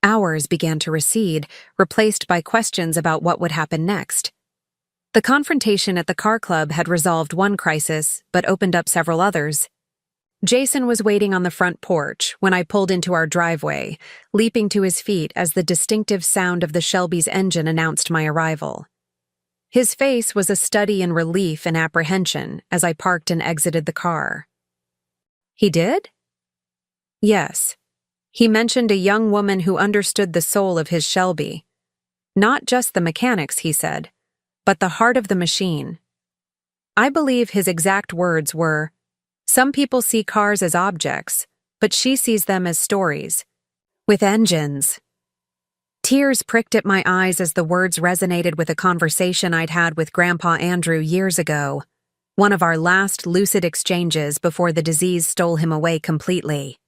hours began to recede, replaced by questions about what would happen next. The confrontation at the car club had resolved one crisis, but opened up several others. Jason was waiting on the front porch when I pulled into our driveway, leaping to his feet as the distinctive sound of the Shelby's engine announced my arrival. His face was a study in relief and apprehension as I parked and exited the car. "He did?" "Yes. He mentioned a young woman who understood the soul of his Shelby. Not just the mechanics, he said, but the heart of the machine. I believe his exact words were, 'Some people see cars as objects, but she sees them as stories, with engines.'" Tears pricked at my eyes as the words resonated with a conversation I'd had with Grandpa Andrew years ago, one of our last lucid exchanges before the disease stole him away completely.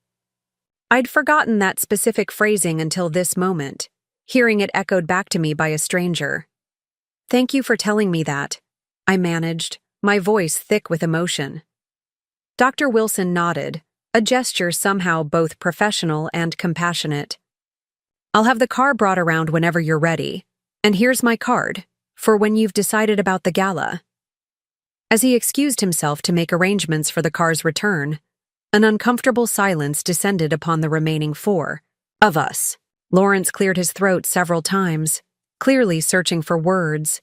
I'd forgotten that specific phrasing until this moment, hearing it echoed back to me by a stranger. "Thank you for telling me that," I managed, my voice thick with emotion. Dr. Wilson nodded, a gesture somehow both professional and compassionate. "I'll have the car brought around whenever you're ready, and here's my card, for when you've decided about the gala." As he excused himself to make arrangements for the car's return, an uncomfortable silence descended upon the remaining four of us. Lawrence cleared his throat several times, clearly searching for words,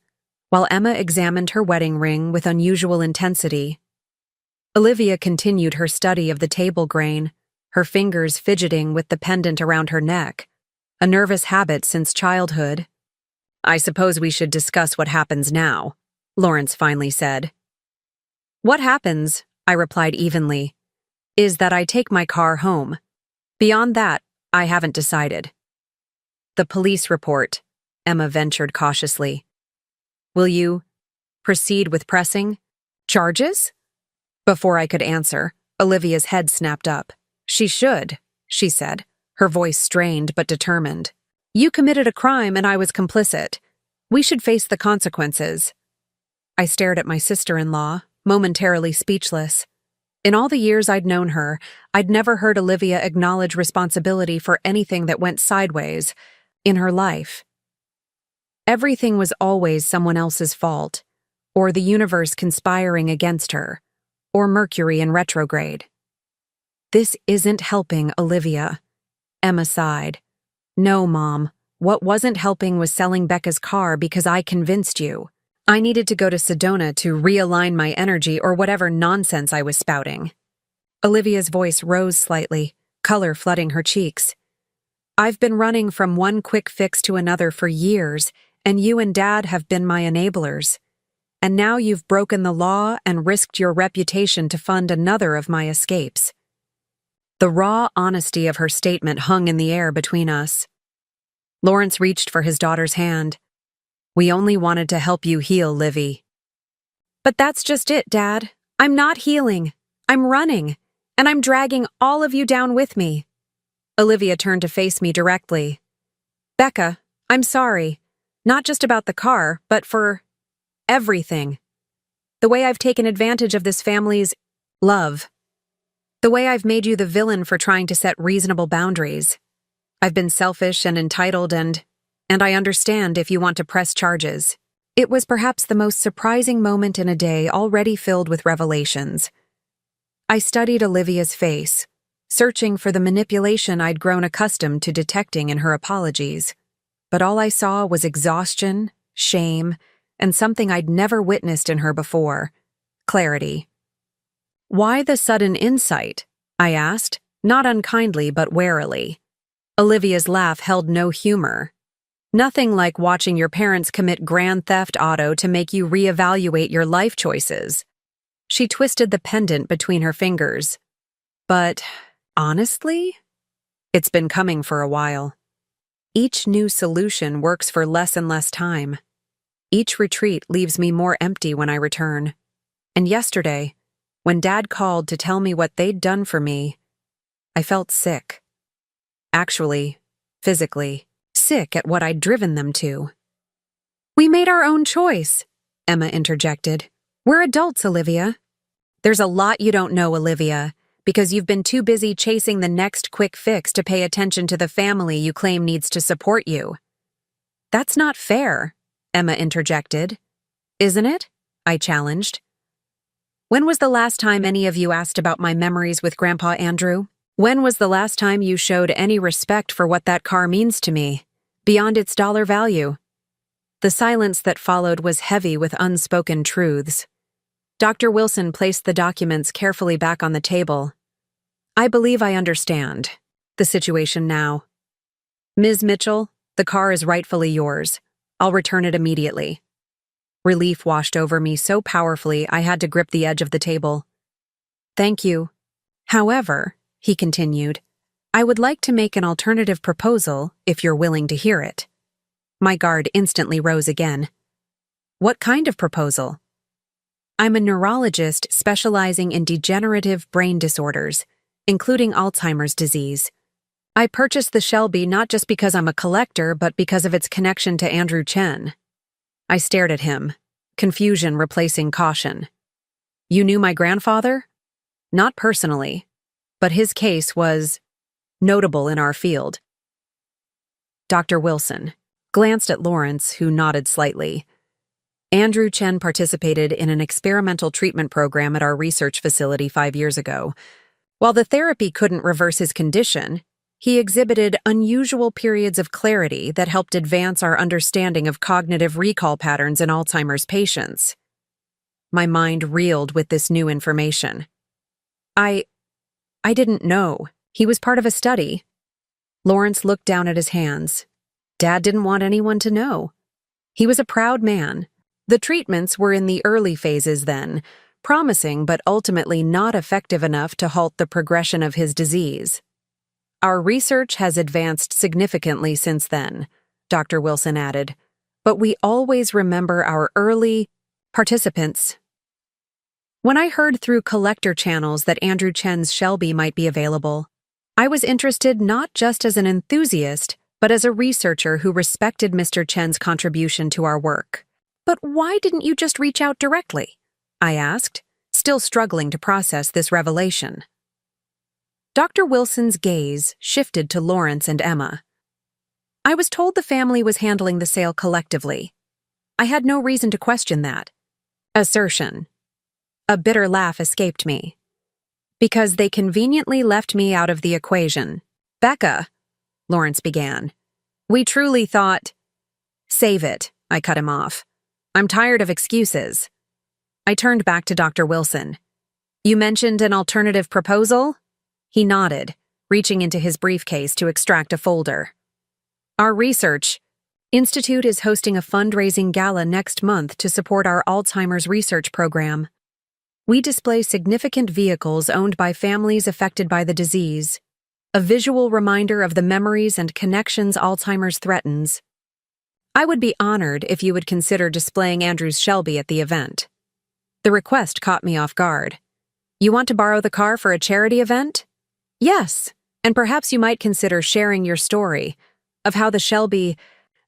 while Emma examined her wedding ring with unusual intensity. Olivia continued her study of the table grain, her fingers fidgeting with the pendant around her neck, a nervous habit since childhood. "I suppose we should discuss what happens now," Lawrence finally said. "What happens," I replied evenly, "is that I take my car home. Beyond that, I haven't decided." "The police report," Emma ventured cautiously. "Will you proceed with pressing charges?" Before I could answer, Olivia's head snapped up. "She should," she said, her voice strained but determined. "You committed a crime and I was complicit. We should face the consequences." I stared at my sister-in-law, momentarily speechless. In all the years I'd known her, I'd never heard Olivia acknowledge responsibility for anything that went sideways in her life. Everything was always someone else's fault, or the universe conspiring against her, or Mercury in retrograde. "This isn't helping, Olivia," Emma sighed. "No, Mom. What wasn't helping was selling Becca's car because I convinced you. I needed to go to Sedona to realign my energy or whatever nonsense I was spouting." Olivia's voice rose slightly, color flooding her cheeks. "I've been running from one quick fix to another for years, and you and Dad have been my enablers. And now you've broken the law and risked your reputation to fund another of my escapes." The raw honesty of her statement hung in the air between us. Lawrence reached for his daughter's hand. "We only wanted to help you heal, Livy." "But that's just it, Dad. I'm not healing. I'm running, and I'm dragging all of you down with me." Olivia turned to face me directly. "Becca, I'm sorry. Not just about the car, but for everything." The way I've taken advantage of this family's love. The way I've made you the villain for trying to set reasonable boundaries. I've been selfish and entitled and I understand if you want to press charges. It was perhaps the most surprising moment in a day already filled with revelations. I studied Olivia's face, searching for the manipulation I'd grown accustomed to detecting in her apologies. But all I saw was exhaustion, shame, and something I'd never witnessed in her before: clarity. "Why the sudden insight?" I asked, not unkindly but warily. Olivia's laugh held no humor. "Nothing like watching your parents commit grand theft auto to make you reevaluate your life choices." She twisted the pendant between her fingers. "But, honestly, it's been coming for a while. Each new solution works for less and less time. Each retreat leaves me more empty when I return. And yesterday, when Dad called to tell me what they'd done for me, I felt sick. Actually, physically, sick at what I'd driven them to." "We made our own choice," Emma interjected. "We're adults, Olivia." "There's a lot you don't know, Olivia, because you've been too busy chasing the next quick fix to pay attention to the family you claim needs to support you." "That's not fair," Emma interjected. "Isn't it?" I challenged. "When was the last time any of you asked about my memories with Grandpa Andrew? When was the last time you showed any respect for what that car means to me, beyond its dollar value?" The silence that followed was heavy with unspoken truths. Dr. Wilson placed the documents carefully back on the table. "I believe I understand the situation now. Ms. Mitchell, the car is rightfully yours. I'll return it immediately." Relief washed over me so powerfully I had to grip the edge of the table. "Thank you. However," he continued, "I would like to make an alternative proposal if you're willing to hear it." My guard instantly rose again. "What kind of proposal?" "I'm a neurologist specializing in degenerative brain disorders, including Alzheimer's disease. I purchased the Shelby not just because I'm a collector, but because of its connection to Andrew Chen." I stared at him, confusion replacing caution. "You knew my grandfather?" "Not personally, but his case was notable in our field." Dr. Wilson glanced at Lawrence, who nodded slightly. "Andrew Chen participated in an experimental treatment program at our research facility 5 years ago. While the therapy couldn't reverse his condition, he exhibited unusual periods of clarity that helped advance our understanding of cognitive recall patterns in Alzheimer's patients." My mind reeled with this new information. I didn't know. He was part of a study." Lawrence looked down at his hands. Dad didn't want anyone to know. He was a proud man. The treatments were in the early phases then, promising but ultimately not effective enough to halt the progression of his disease. "Our research has advanced significantly since then," Dr. Wilson added, "but we always remember our early participants." When I heard through collector channels that Andrew Chen's Shelby might be available, I was interested not just as an enthusiast, but as a researcher who respected Mr. Chen's contribution to our work. "But why didn't you just reach out directly?" I asked, still struggling to process this revelation. Dr. Wilson's gaze shifted to Lawrence and Emma. "I was told the family was handling the sale collectively. I had no reason to question that assertion." A bitter laugh escaped me. "Because they conveniently left me out of the equation." "Becca," Lawrence began, "we truly thought—" "Save it," I cut him off. "I'm tired of excuses." I turned back to Dr. Wilson. "You mentioned an alternative proposal?" He nodded, reaching into his briefcase to extract a folder. "Our research institute is hosting a fundraising gala next month to support our Alzheimer's research program. We display significant vehicles owned by families affected by the disease, a visual reminder of the memories and connections Alzheimer's threatens. I would be honored if you would consider displaying Andrew's Shelby at the event." The request caught me off guard. "You want to borrow the car for a charity event?" "Yes, and perhaps you might consider sharing your story of how the Shelby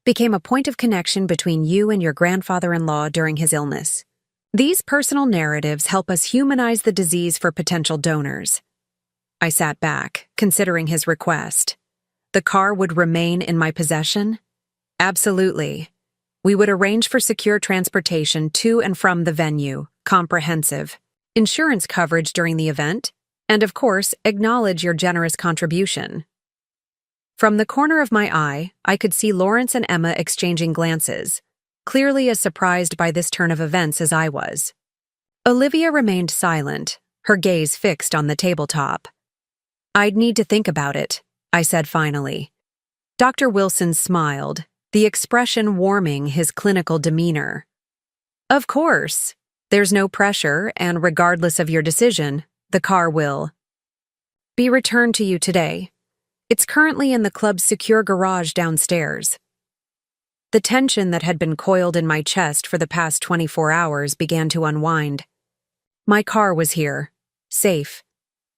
became a point of connection between you and your grandfather-in-law during his illness. These personal narratives help us humanize the disease for potential donors. I sat back, considering his request. The car would remain in my possession? Absolutely. We would arrange for secure transportation to and from the venue, comprehensive, insurance coverage during the event, and of course, acknowledge your generous contribution. From the corner of my eye, I could see Lawrence and Emma exchanging glances, clearly as surprised by this turn of events as I was. Olivia remained silent, her gaze fixed on the tabletop. I'd need to think about it, I said finally. Dr. Wilson smiled, the expression warming his clinical demeanor. Of course. There's no pressure, and regardless of your decision, the car will be returned to you today. It's currently in the club's secure garage downstairs. The tension that had been coiled in my chest for the past 24 hours began to unwind. My car was here, safe,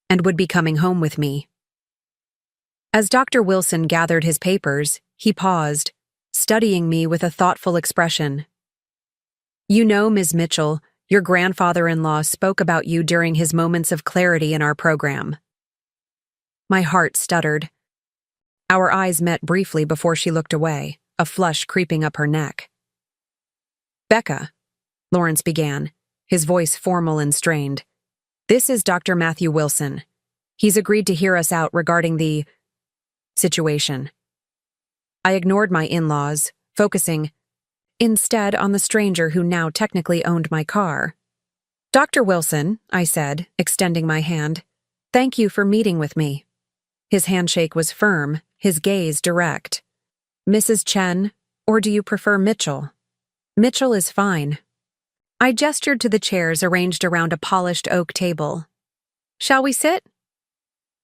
and would be coming home with me. As Dr. Wilson gathered his papers, he paused, studying me with a thoughtful expression. You know, Ms. Mitchell, your grandfather-in-law spoke about you during his moments of clarity in our program. My heart stuttered. Our eyes met briefly before she looked away, a flush creeping up her neck. Becca, Lawrence began, his voice formal and strained. This is Dr. Matthew Wilson. He's agreed to hear us out regarding the situation. I ignored my in-laws, focusing instead on the stranger who now technically owned my car. Dr. Wilson, I said, extending my hand, thank you for meeting with me. His handshake was firm, his gaze direct. Mrs. Chen, or do you prefer Mitchell? Mitchell is fine. I gestured to the chairs arranged around a polished oak table. Shall we sit?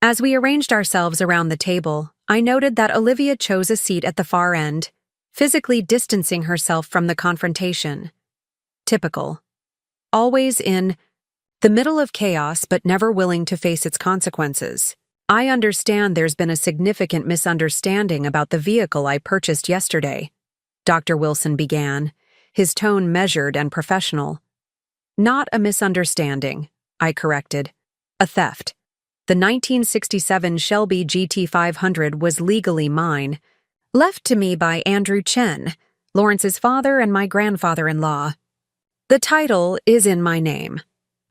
As we arranged ourselves around the table, I noted that Olivia chose a seat at the far end, physically distancing herself from the confrontation. Typical. Always in the middle of chaos but never willing to face its consequences. I understand there's been a significant misunderstanding about the vehicle I purchased yesterday, Dr. Wilson began, his tone measured and professional. Not a misunderstanding, I corrected. A theft. The 1967 Shelby GT500 was legally mine, left to me by Andrew Chen, Lawrence's father and my grandfather-in-law. The title is in my name.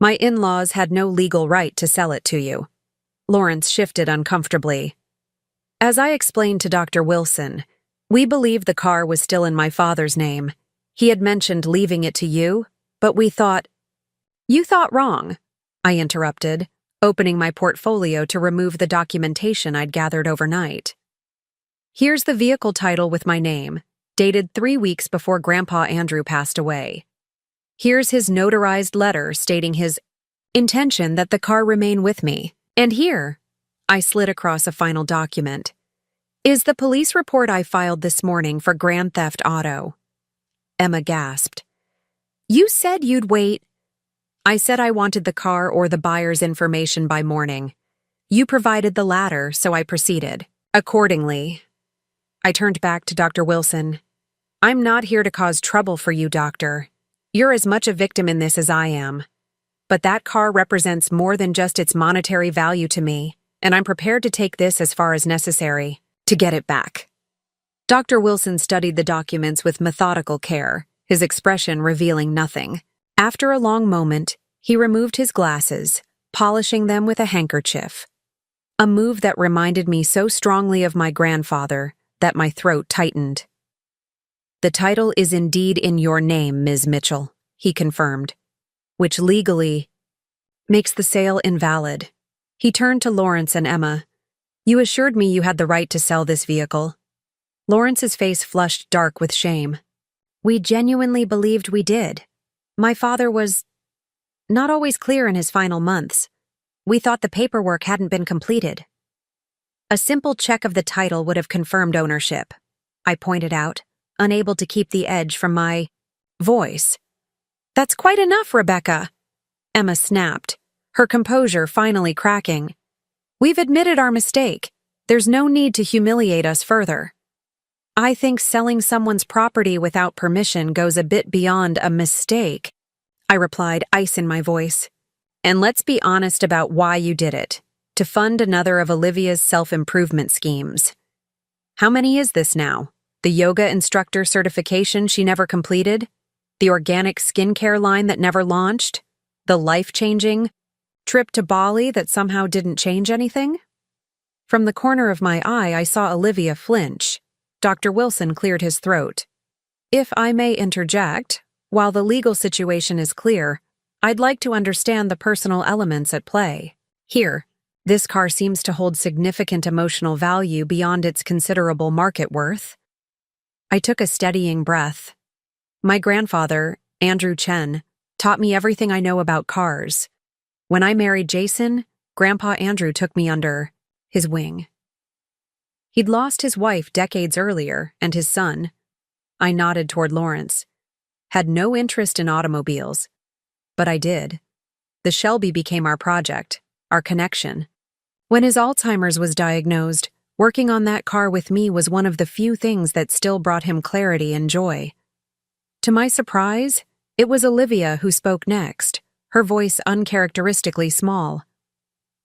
My in-laws had no legal right to sell it to you. Lawrence shifted uncomfortably. As I explained to Dr. Wilson, we believed the car was still in my father's name. He had mentioned leaving it to you, but we thought— You thought wrong, I interrupted, opening my portfolio to remove the documentation I'd gathered overnight. Here's the vehicle title with my name, dated 3 weeks before Grandpa Andrew passed away. Here's his notarized letter stating his intention that the car remain with me. And here, I slid across a final document, is the police report I filed this morning for Grand Theft Auto. Emma gasped. You said you'd wait. I said I wanted the car or the buyer's information by morning. You provided the latter, so I proceeded. Accordingly, I turned back to Dr. Wilson. I'm not here to cause trouble for you, doctor. You're as much a victim in this as I am. But that car represents more than just its monetary value to me, and I'm prepared to take this as far as necessary to get it back. Dr. Wilson studied the documents with methodical care, his expression revealing nothing. After a long moment, he removed his glasses, polishing them with a handkerchief. A move that reminded me so strongly of my grandfather that my throat tightened. The title is indeed in your name, Ms. Mitchell, he confirmed, which legally makes the sale invalid. He turned to Lawrence and Emma. You assured me you had the right to sell this vehicle. Lawrence's face flushed dark with shame. We genuinely believed we did. My father was not always clear in his final months. We thought the paperwork hadn't been completed. A simple check of the title would have confirmed ownership, I pointed out, unable to keep the edge from my voice. That's quite enough, Rebecca, Emma snapped, her composure finally cracking. We've admitted our mistake. There's no need to humiliate us further. I think selling someone's property without permission goes a bit beyond a mistake. I replied, ice in my voice. And let's be honest about why you did it. To fund another of Olivia's self-improvement schemes. How many is this now? The yoga instructor certification she never completed? The organic skincare line that never launched? The life-changing trip to Bali that somehow didn't change anything? From the corner of my eye, I saw Olivia flinch. Dr. Wilson cleared his throat. If I may interject, while the legal situation is clear, I'd like to understand the personal elements at play. Here, this car seems to hold significant emotional value beyond its considerable market worth. I took a steadying breath. My grandfather, Andrew Chen, taught me everything I know about cars. When I married Jason, Grandpa Andrew took me under his wing. He'd lost his wife decades earlier, and his son, I nodded toward Lawrence, had no interest in automobiles. But I did. The Shelby became our project, our connection. When his Alzheimer's was diagnosed, working on that car with me was one of the few things that still brought him clarity and joy. To my surprise, it was Olivia who spoke next, her voice uncharacteristically small.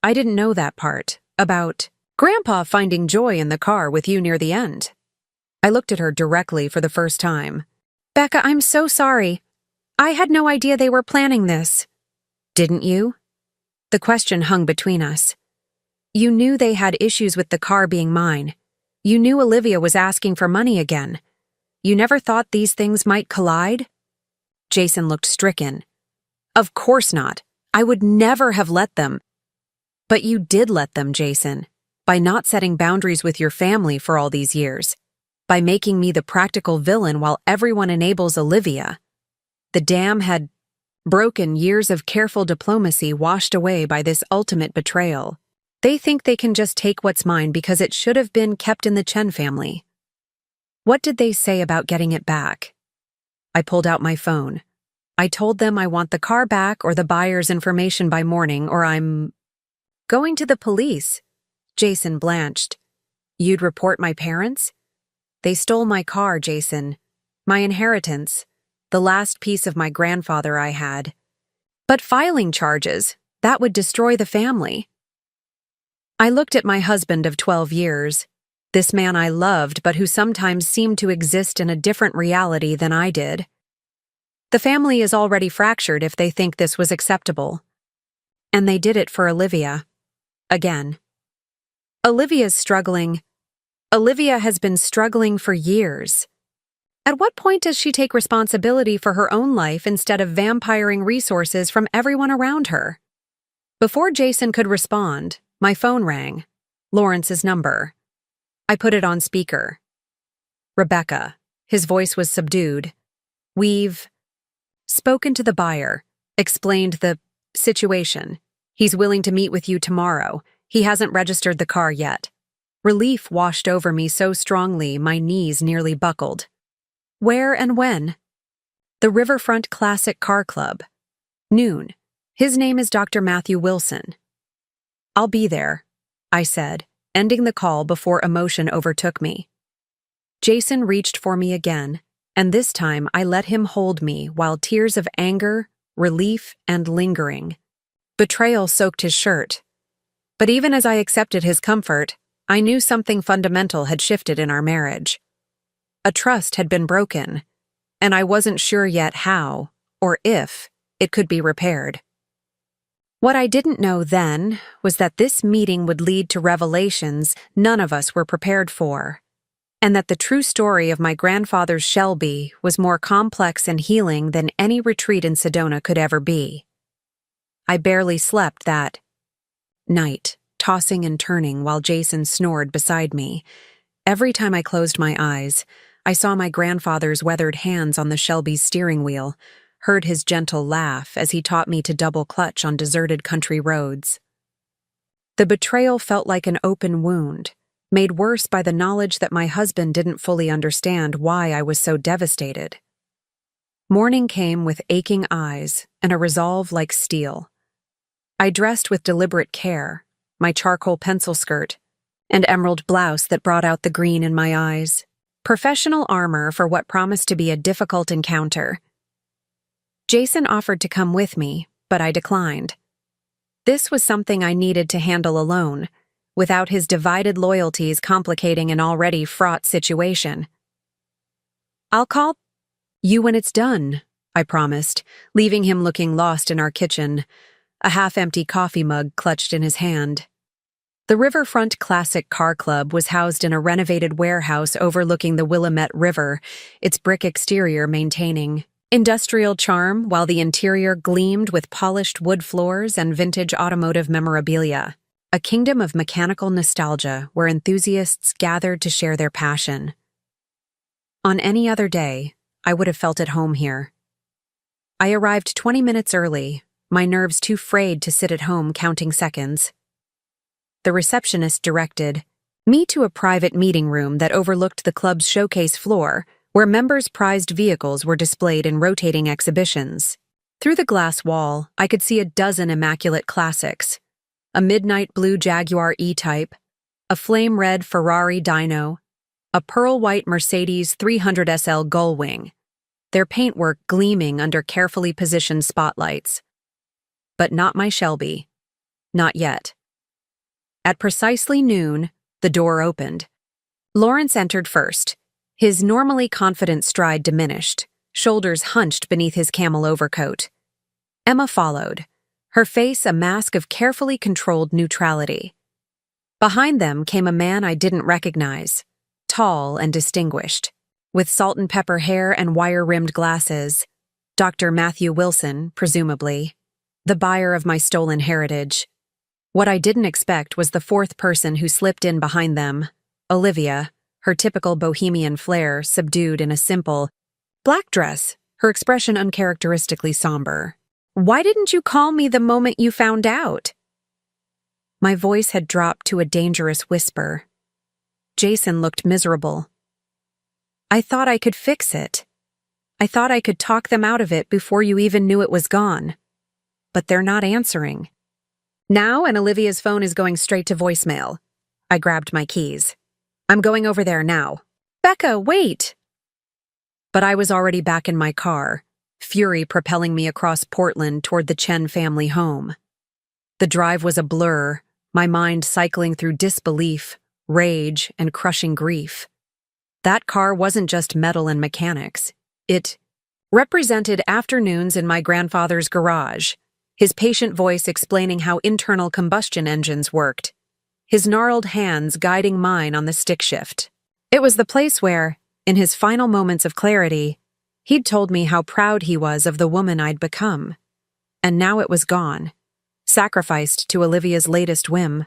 I didn't know that part, about Grandpa finding joy in the car with you near the end. I looked at her directly for the first time. Becca, I'm so sorry. I had no idea they were planning this. Didn't you? The question hung between us. You knew they had issues with the car being mine. You knew Olivia was asking for money again. You never thought these things might collide? Jason looked stricken. Of course not. I would never have let them. But you did let them, Jason, by not setting boundaries with your family for all these years, by making me the practical villain while everyone enables Olivia. The dam had broken, years of careful diplomacy washed away by this ultimate betrayal. They think they can just take what's mine because it should have been kept in the Chen family. What did they say about getting it back? I pulled out my phone. I told them I want the car back or the buyer's information by morning, or I'm going to the police. Jason blanched. You'd report my parents? They stole my car, Jason. My inheritance. The last piece of my grandfather I had. But filing charges, that would destroy the family. I looked at my husband of 12 years, this man I loved but who sometimes seemed to exist in a different reality than I did. The family is already fractured if they think this was acceptable. And they did it for Olivia. Again. Olivia's struggling. Olivia has been struggling for years. At what point does she take responsibility for her own life instead of vampiring resources from everyone around her? Before Jason could respond, my phone rang. Lawrence's number. I put it on speaker. Rebecca. His voice was subdued. We've spoken to the buyer, explained the situation. He's willing to meet with you tomorrow. He hasn't registered the car yet. Relief washed over me so strongly my knees nearly buckled. Where and when? The Riverfront Classic Car Club. Noon. His name is Dr. Matthew Wilson. I'll be there, I said, ending the call before emotion overtook me. Jason reached for me again, and this time I let him hold me while tears of anger, relief, and lingering. Betrayal soaked his shirt. But even as I accepted his comfort, I knew something fundamental had shifted in our marriage. A trust had been broken, and I wasn't sure yet how, or if, it could be repaired. What I didn't know then was that this meeting would lead to revelations none of us were prepared for, and that the true story of my grandfather's Shelby was more complex and healing than any retreat in Sedona could ever be. I barely slept that night, tossing and turning while Jason snored beside me. Every time I closed my eyes, I saw my grandfather's weathered hands on the Shelby's steering wheel, heard his gentle laugh as he taught me to double clutch on deserted country roads. The betrayal felt like an open wound, made worse by the knowledge that my husband didn't fully understand why I was so devastated. Morning came with aching eyes and a resolve like steel. I dressed with deliberate care, my charcoal pencil skirt, and emerald blouse that brought out the green in my eyes. Professional armor for what promised to be a difficult encounter. Jason offered to come with me, but I declined. This was something I needed to handle alone, without his divided loyalties complicating an already fraught situation. "I'll call you when it's done," I promised, leaving him looking lost in our kitchen, a half-empty coffee mug clutched in his hand. The Riverfront Classic Car Club was housed in a renovated warehouse overlooking the Willamette River, its brick exterior maintaining industrial charm while the interior gleamed with polished wood floors and vintage automotive memorabilia, a kingdom of mechanical nostalgia where enthusiasts gathered to share their passion. On any other day, I would have felt at home here. I arrived 20 minutes early, my nerves too frayed to sit at home counting seconds. The receptionist directed me to a private meeting room that overlooked the club's showcase floor, where members' prized vehicles were displayed in rotating exhibitions. Through the glass wall, I could see a dozen immaculate classics: a midnight blue Jaguar E-Type, a flame-red Ferrari Dino, a pearl-white Mercedes 300 SL Gullwing, their paintwork gleaming under carefully positioned spotlights. But not my Shelby. Not yet. At precisely noon, the door opened. Lawrence entered first, his normally confident stride diminished, shoulders hunched beneath his camel overcoat. Emma followed, her face a mask of carefully controlled neutrality. Behind them came a man I didn't recognize, tall and distinguished, with salt and pepper hair and wire-rimmed glasses. Dr. Matthew Wilson, presumably, the buyer of my stolen heritage. What I didn't expect was the fourth person who slipped in behind them, Olivia, her typical bohemian flair subdued in a simple black dress, her expression uncharacteristically somber. "Why didn't you call me the moment you found out?" My voice had dropped to a dangerous whisper. Jason looked miserable. "I thought I could fix it. I thought I could talk them out of it before you even knew it was gone. But they're not answering." Now, and Olivia's phone is going straight to voicemail. I grabbed my keys. "I'm going over there now." "Becca, wait!" But I was already back in my car, fury propelling me across Portland toward the Chen family home. The drive was a blur, my mind cycling through disbelief, rage, and crushing grief. That car wasn't just metal and mechanics. It represented afternoons in my grandfather's garage, his patient voice explaining how internal combustion engines worked, his gnarled hands guiding mine on the stick shift. It was the place where, in his final moments of clarity, he'd told me how proud he was of the woman I'd become. And now it was gone, sacrificed to Olivia's latest whim.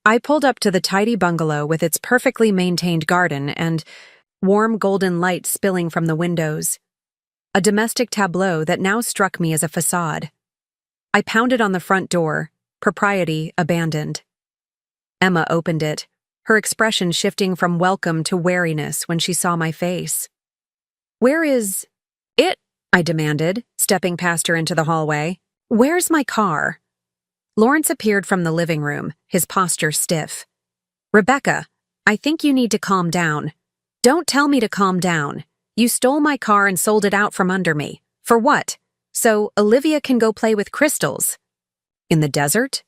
I pulled up to the tidy bungalow with its perfectly maintained garden and warm golden light spilling from the windows, a domestic tableau that now struck me as a facade. I pounded on the front door, propriety abandoned. Emma opened it, her expression shifting from welcome to wariness when she saw my face. "Where is it?" I demanded, stepping past her into the hallway. "Where's my car?" Lawrence appeared from the living room, his posture stiff. "Rebecca, I think you need to calm down." "Don't tell me to calm down. You stole my car and sold it out from under me. For what? So Olivia can go play with crystals. In the desert?"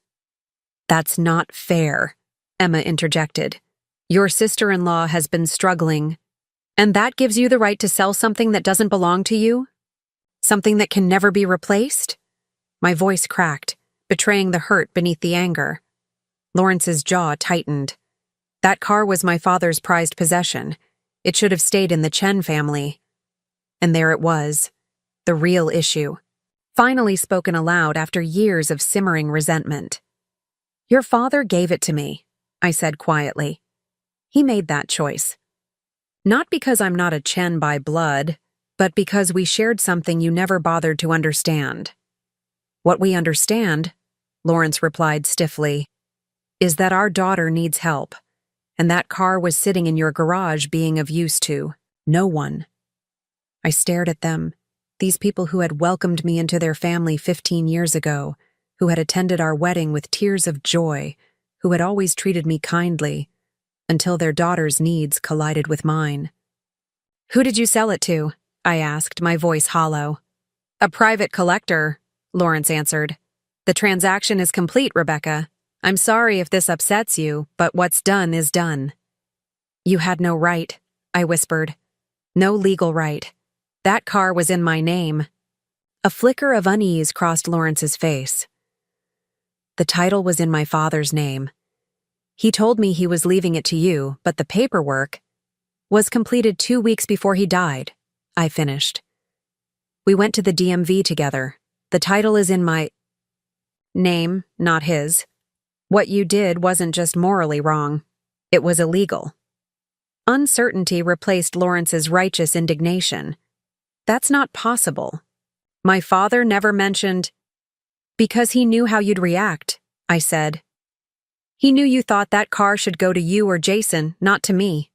"That's not fair," Emma interjected. "Your sister-in-law has been struggling, and that gives you the right to sell something that doesn't belong to you? Something that can never be replaced?" My voice cracked, betraying the hurt beneath the anger. Lawrence's jaw tightened. That car was my father's prized possession. It should have stayed in the Chen family. And there it was, the real issue, finally spoken aloud after years of simmering resentment. "Your father gave it to me," I said quietly. "He made that choice. Not because I'm not a Chen by blood, but because we shared something you never bothered to understand." "What we understand," Lawrence replied stiffly, "is that our daughter needs help, and that car was sitting in your garage being of use to no one." I stared at them, these people who had welcomed me into their family 15 years ago, who had attended our wedding with tears of joy, who had always treated me kindly, until their daughter's needs collided with mine. "Who did you sell it to?" I asked, my voice hollow. A private collector, Lawrence answered. The transaction is complete, Rebecca. I'm sorry if this upsets you, but what's done is done. You had no right, I whispered. No legal right. That car was in my name. A flicker of unease crossed Lawrence's face. The title was in my father's name. He told me he was leaving it to you, but the paperwork was completed 2 weeks before he died, I finished. We went to the DMV together. The title is in my name, not his. What you did wasn't just morally wrong. It was illegal. Uncertainty replaced Lawrence's righteous indignation. That's not possible. My father never mentioned... Because he knew how you'd react, I said. He knew you thought that car should go to you or Jason, not to me.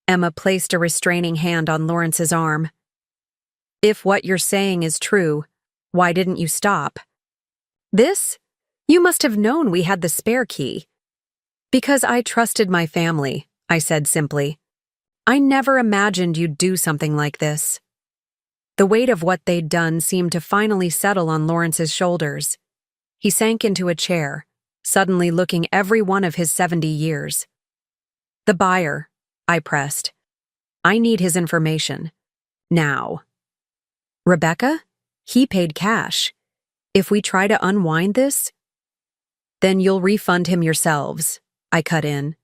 Emma placed a restraining hand on Lawrence's arm. If what you're saying is true, why didn't you stop? This? You must have known we had the spare key. Because I trusted my family, I said simply. I never imagined you'd do something like this. The weight of what they'd done seemed to finally settle on Lawrence's shoulders. He sank into a chair, suddenly looking every one of his 70 years. The buyer, I pressed. I need his information. Now. Rebecca? He paid cash. If we try to unwind this, then you'll refund him yourselves, I cut in.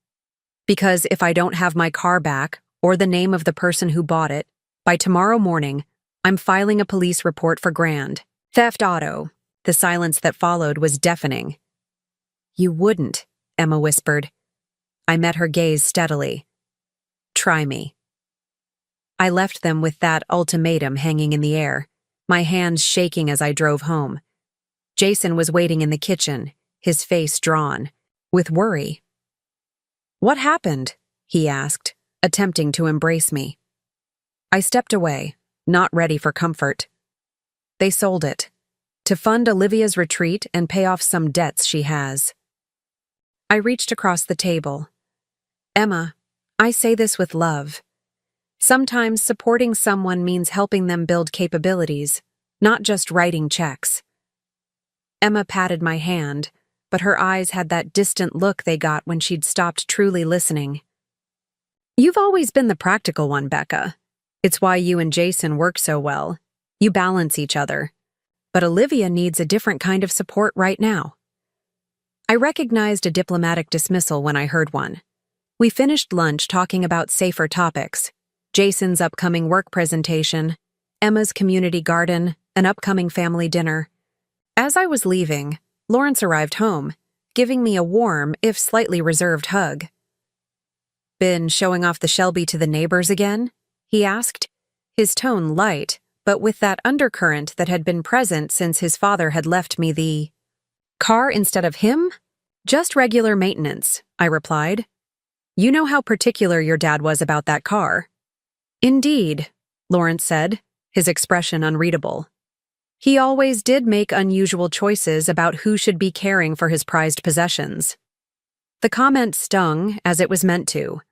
Because if I don't have my car back, or the name of the person who bought it, by tomorrow morning, I'm filing a police report for grand theft auto. The silence that followed was deafening. You wouldn't, Emma whispered. I met her gaze steadily. Try me. I left them with that ultimatum hanging in the air, my hands shaking as I drove home. Jason was waiting in the kitchen, his face drawn, with worry. What happened? He asked, attempting to embrace me. I stepped away, not ready for comfort. They sold it, to fund Olivia's retreat and pay off some debts she has. I reached across the table. Emma, I say this with love. Sometimes supporting someone means helping them build capabilities, not just writing checks. Emma patted my hand, but her eyes had that distant look they got when she'd stopped truly listening. You've always been the practical one, Becca. It's why you and Jason work so well. You balance each other. But Olivia needs a different kind of support right now. I recognized a diplomatic dismissal when I heard one. We finished lunch talking about safer topics. Jason's upcoming work presentation, Emma's community garden, an upcoming family dinner. As I was leaving, Lawrence arrived home, giving me a warm, if slightly reserved hug. Been showing off the Shelby to the neighbors again? He asked, his tone light, but with that undercurrent that had been present since his father had left me the car instead of him? Just regular maintenance, I replied. You know how particular your dad was about that car. Indeed, Lawrence said, his expression unreadable. He always did make unusual choices about who should be caring for his prized possessions. The comment stung, as it was meant to.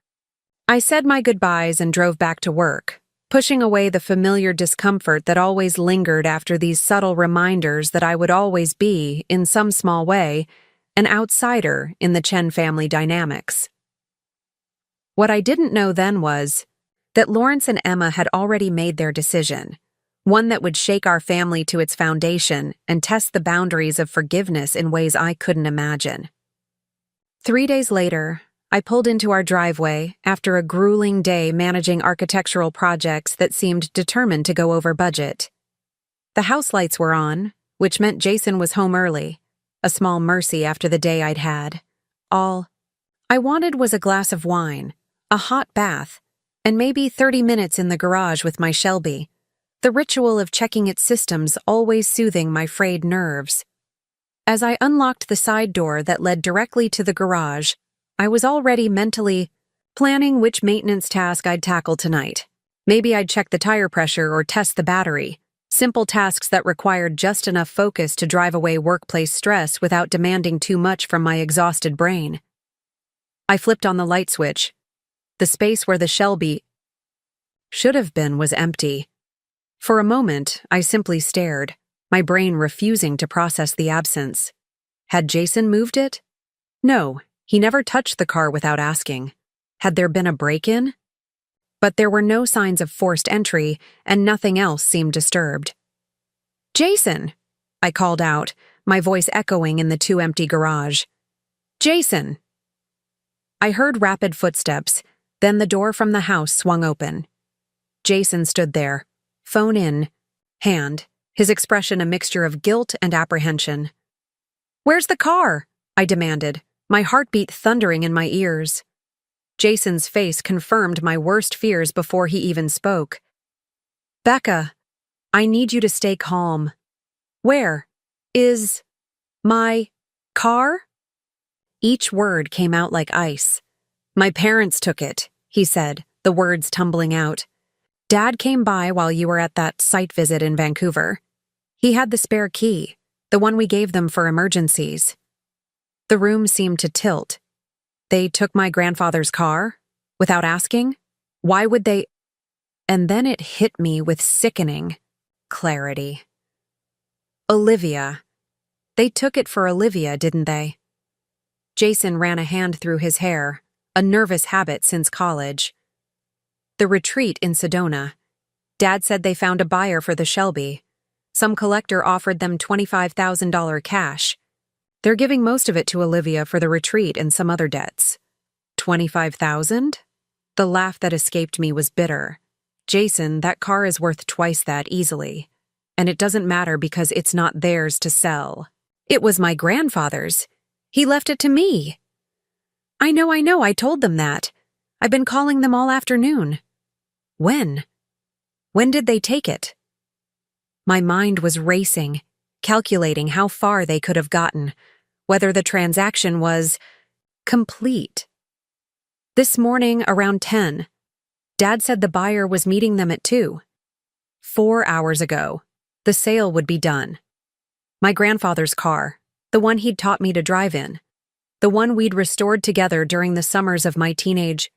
I said my goodbyes and drove back to work, pushing away the familiar discomfort that always lingered after these subtle reminders that I would always be, in some small way, an outsider in the Chen family dynamics. What I didn't know then was that Lawrence and Emma had already made their decision, one that would shake our family to its foundation and test the boundaries of forgiveness in ways I couldn't imagine. 3 days later, I pulled into our driveway after a grueling day managing architectural projects that seemed determined to go over budget. The house lights were on, which meant Jason was home early, a small mercy after the day I'd had. All I wanted was a glass of wine, a hot bath, and maybe 30 minutes in the garage with my Shelby, the ritual of checking its systems always soothing my frayed nerves. As I unlocked the side door that led directly to the garage, I was already mentally planning which maintenance task I'd tackle tonight. Maybe I'd check the tire pressure or test the battery, simple tasks that required just enough focus to drive away workplace stress without demanding too much from my exhausted brain. I flipped on the light switch. The space where the Shelby should have been was empty. For a moment, I simply stared, my brain refusing to process the absence. Had Jason moved it? No, he never touched the car without asking. Had there been a break-in? But there were no signs of forced entry, and nothing else seemed disturbed. "Jason!" I called out, my voice echoing in the too-empty garage. "Jason!" I heard rapid footsteps, then the door from the house swung open. Jason stood there, phone in hand, his expression a mixture of guilt and apprehension. "Where's the car?" I demanded, my heartbeat thundering in my ears. Jason's face confirmed my worst fears before he even spoke. "Becca, I need you to stay calm. Where is my car?" Each word came out like ice. "My parents took it," he said, the words tumbling out. "Dad came by while you were at that site visit in Vancouver. He had the spare key, the one we gave them for emergencies." The room seemed to tilt. They took my grandfather's car? Without asking? Why would they? And then it hit me with sickening clarity. Olivia. They took it for Olivia, didn't they? Jason ran a hand through his hair, a nervous habit since college. "The retreat in Sedona. Dad said they found a buyer for the Shelby. Some collector offered them $25,000 cash. They're giving most of it to Olivia for the retreat and some other debts." $25,000? The laugh that escaped me was bitter. "Jason, that car is worth twice that easily. And it doesn't matter because it's not theirs to sell. It was my grandfather's. He left it to me." I know, I told them that. I've been calling them all afternoon." "When? When did they take it?" My mind was racing, calculating how far they could have gotten, whether the transaction was complete. "This morning around 10. Dad said the buyer was meeting them at 2. 4 hours ago. The sale would be done. My grandfather's car, the one he'd taught me to drive in, the one we'd restored together during the summers of my teenage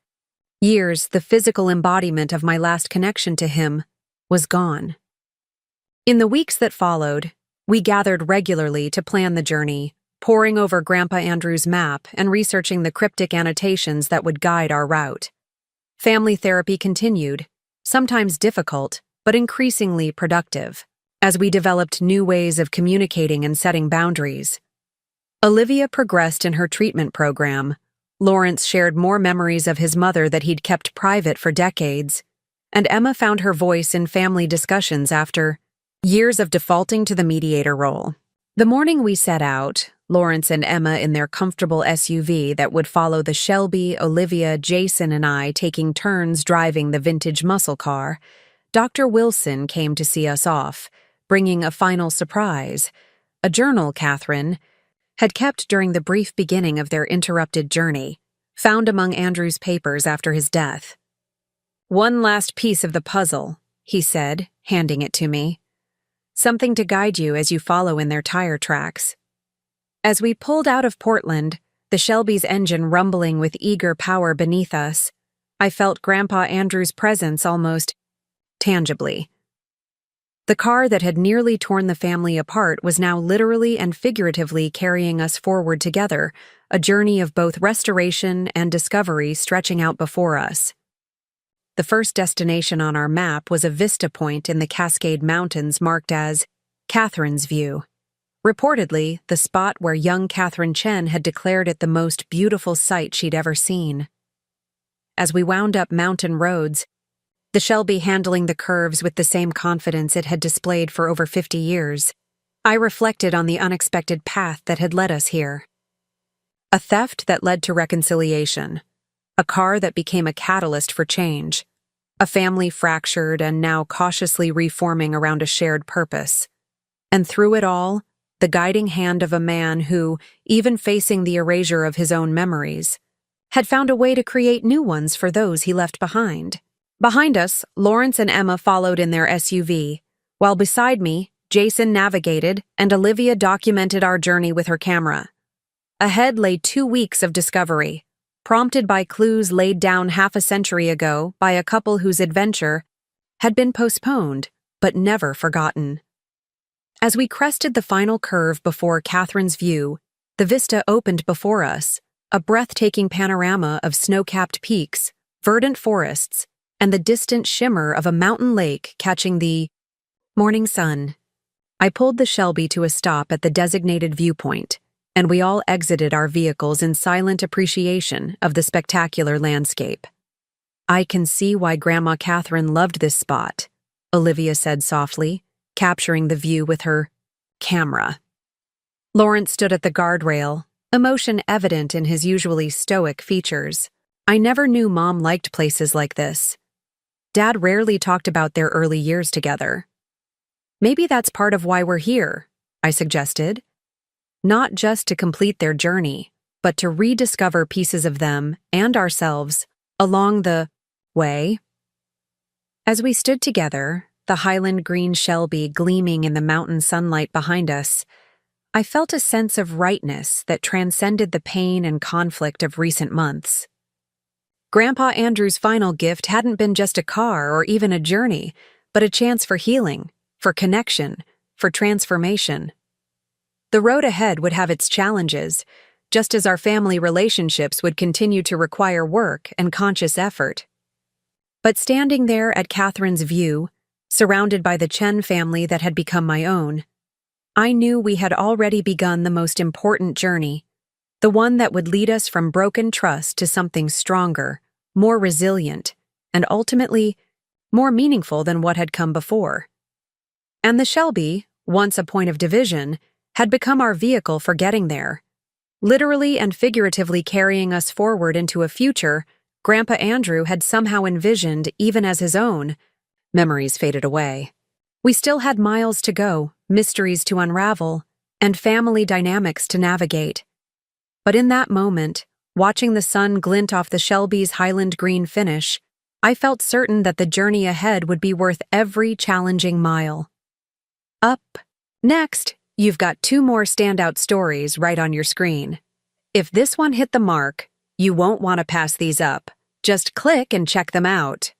years, the physical embodiment of my last connection to him, was gone." In the weeks that followed, we gathered regularly to plan the journey, poring over Grandpa Andrew's map and researching the cryptic annotations that would guide our route. Family therapy continued, sometimes difficult, but increasingly productive, as we developed new ways of communicating and setting boundaries. Olivia progressed in her treatment program. Lawrence shared more memories of his mother that he'd kept private for decades, and Emma found her voice in family discussions after years of defaulting to the mediator role. The morning we set out, Lawrence and Emma in their comfortable SUV that would follow the Shelby, Olivia, Jason, and I taking turns driving the vintage muscle car, Dr. Wilson came to see us off, bringing a final surprise, a journal Catherine had kept during the brief beginning of their interrupted journey, found among Andrew's papers after his death. "One last piece of the puzzle," he said, handing it to me. "Something to guide you as you follow in their tire tracks." As we pulled out of Portland, the Shelby's engine rumbling with eager power beneath us, I felt Grandpa Andrew's presence almost tangibly. The car that had nearly torn the family apart was now literally and figuratively carrying us forward together, a journey of both restoration and discovery stretching out before us. The first destination on our map was a vista point in the Cascade Mountains marked as Catherine's View. Reportedly, the spot where young Catherine Chen had declared it the most beautiful sight she'd ever seen. As we wound up mountain roads, the Shelby handling the curves with the same confidence it had displayed for over 50 years, I reflected on the unexpected path that had led us here. A theft that led to reconciliation, a car that became a catalyst for change, a family fractured and now cautiously reforming around a shared purpose. And through it all, the guiding hand of a man who, even facing the erasure of his own memories, had found a way to create new ones for those he left behind. Behind us, Lawrence and Emma followed in their SUV, while beside me, Jason navigated and Olivia documented our journey with her camera. Ahead lay 2 weeks of discovery, prompted by clues laid down half a century ago by a couple whose adventure had been postponed but never forgotten. As we crested the final curve before Catherine's View, the vista opened before us, a breathtaking panorama of snow-capped peaks, verdant forests, and the distant shimmer of a mountain lake catching the morning sun. I pulled the Shelby to a stop at the designated viewpoint, and we all exited our vehicles in silent appreciation of the spectacular landscape. "I can see why Grandma Catherine loved this spot," Olivia said softly, capturing the view with her camera. Lawrence stood at the guardrail, emotion evident in his usually stoic features. "I never knew Mom liked places like this. Dad rarely talked about their early years together." "Maybe that's part of why we're here," I suggested. "Not just to complete their journey, but to rediscover pieces of them and ourselves along the way." As we stood together, the Highland green Shelby gleaming in the mountain sunlight behind us, I felt a sense of rightness that transcended the pain and conflict of recent months. Grandpa Andrew's final gift hadn't been just a car or even a journey, but a chance for healing, for connection, for transformation. The road ahead would have its challenges, just as our family relationships would continue to require work and conscious effort. But standing there at Catherine's View, surrounded by the Chen family that had become my own, I knew we had already begun the most important journey, the one that would lead us from broken trust to something stronger, more resilient, and ultimately more meaningful than what had come before. And the Shelby, once a point of division, had become our vehicle for getting there, literally and figuratively carrying us forward into a future Grandpa Andrew had somehow envisioned even as his own. Memories faded away. We still had miles to go, mysteries to unravel, and family dynamics to navigate. But in that moment, watching the sun glint off the Shelby's Highland green finish, I felt certain that the journey ahead would be worth every challenging mile. Up next, you've got 2 more standout stories right on your screen. If this one hit the mark, you won't want to pass these up. Just click and check them out.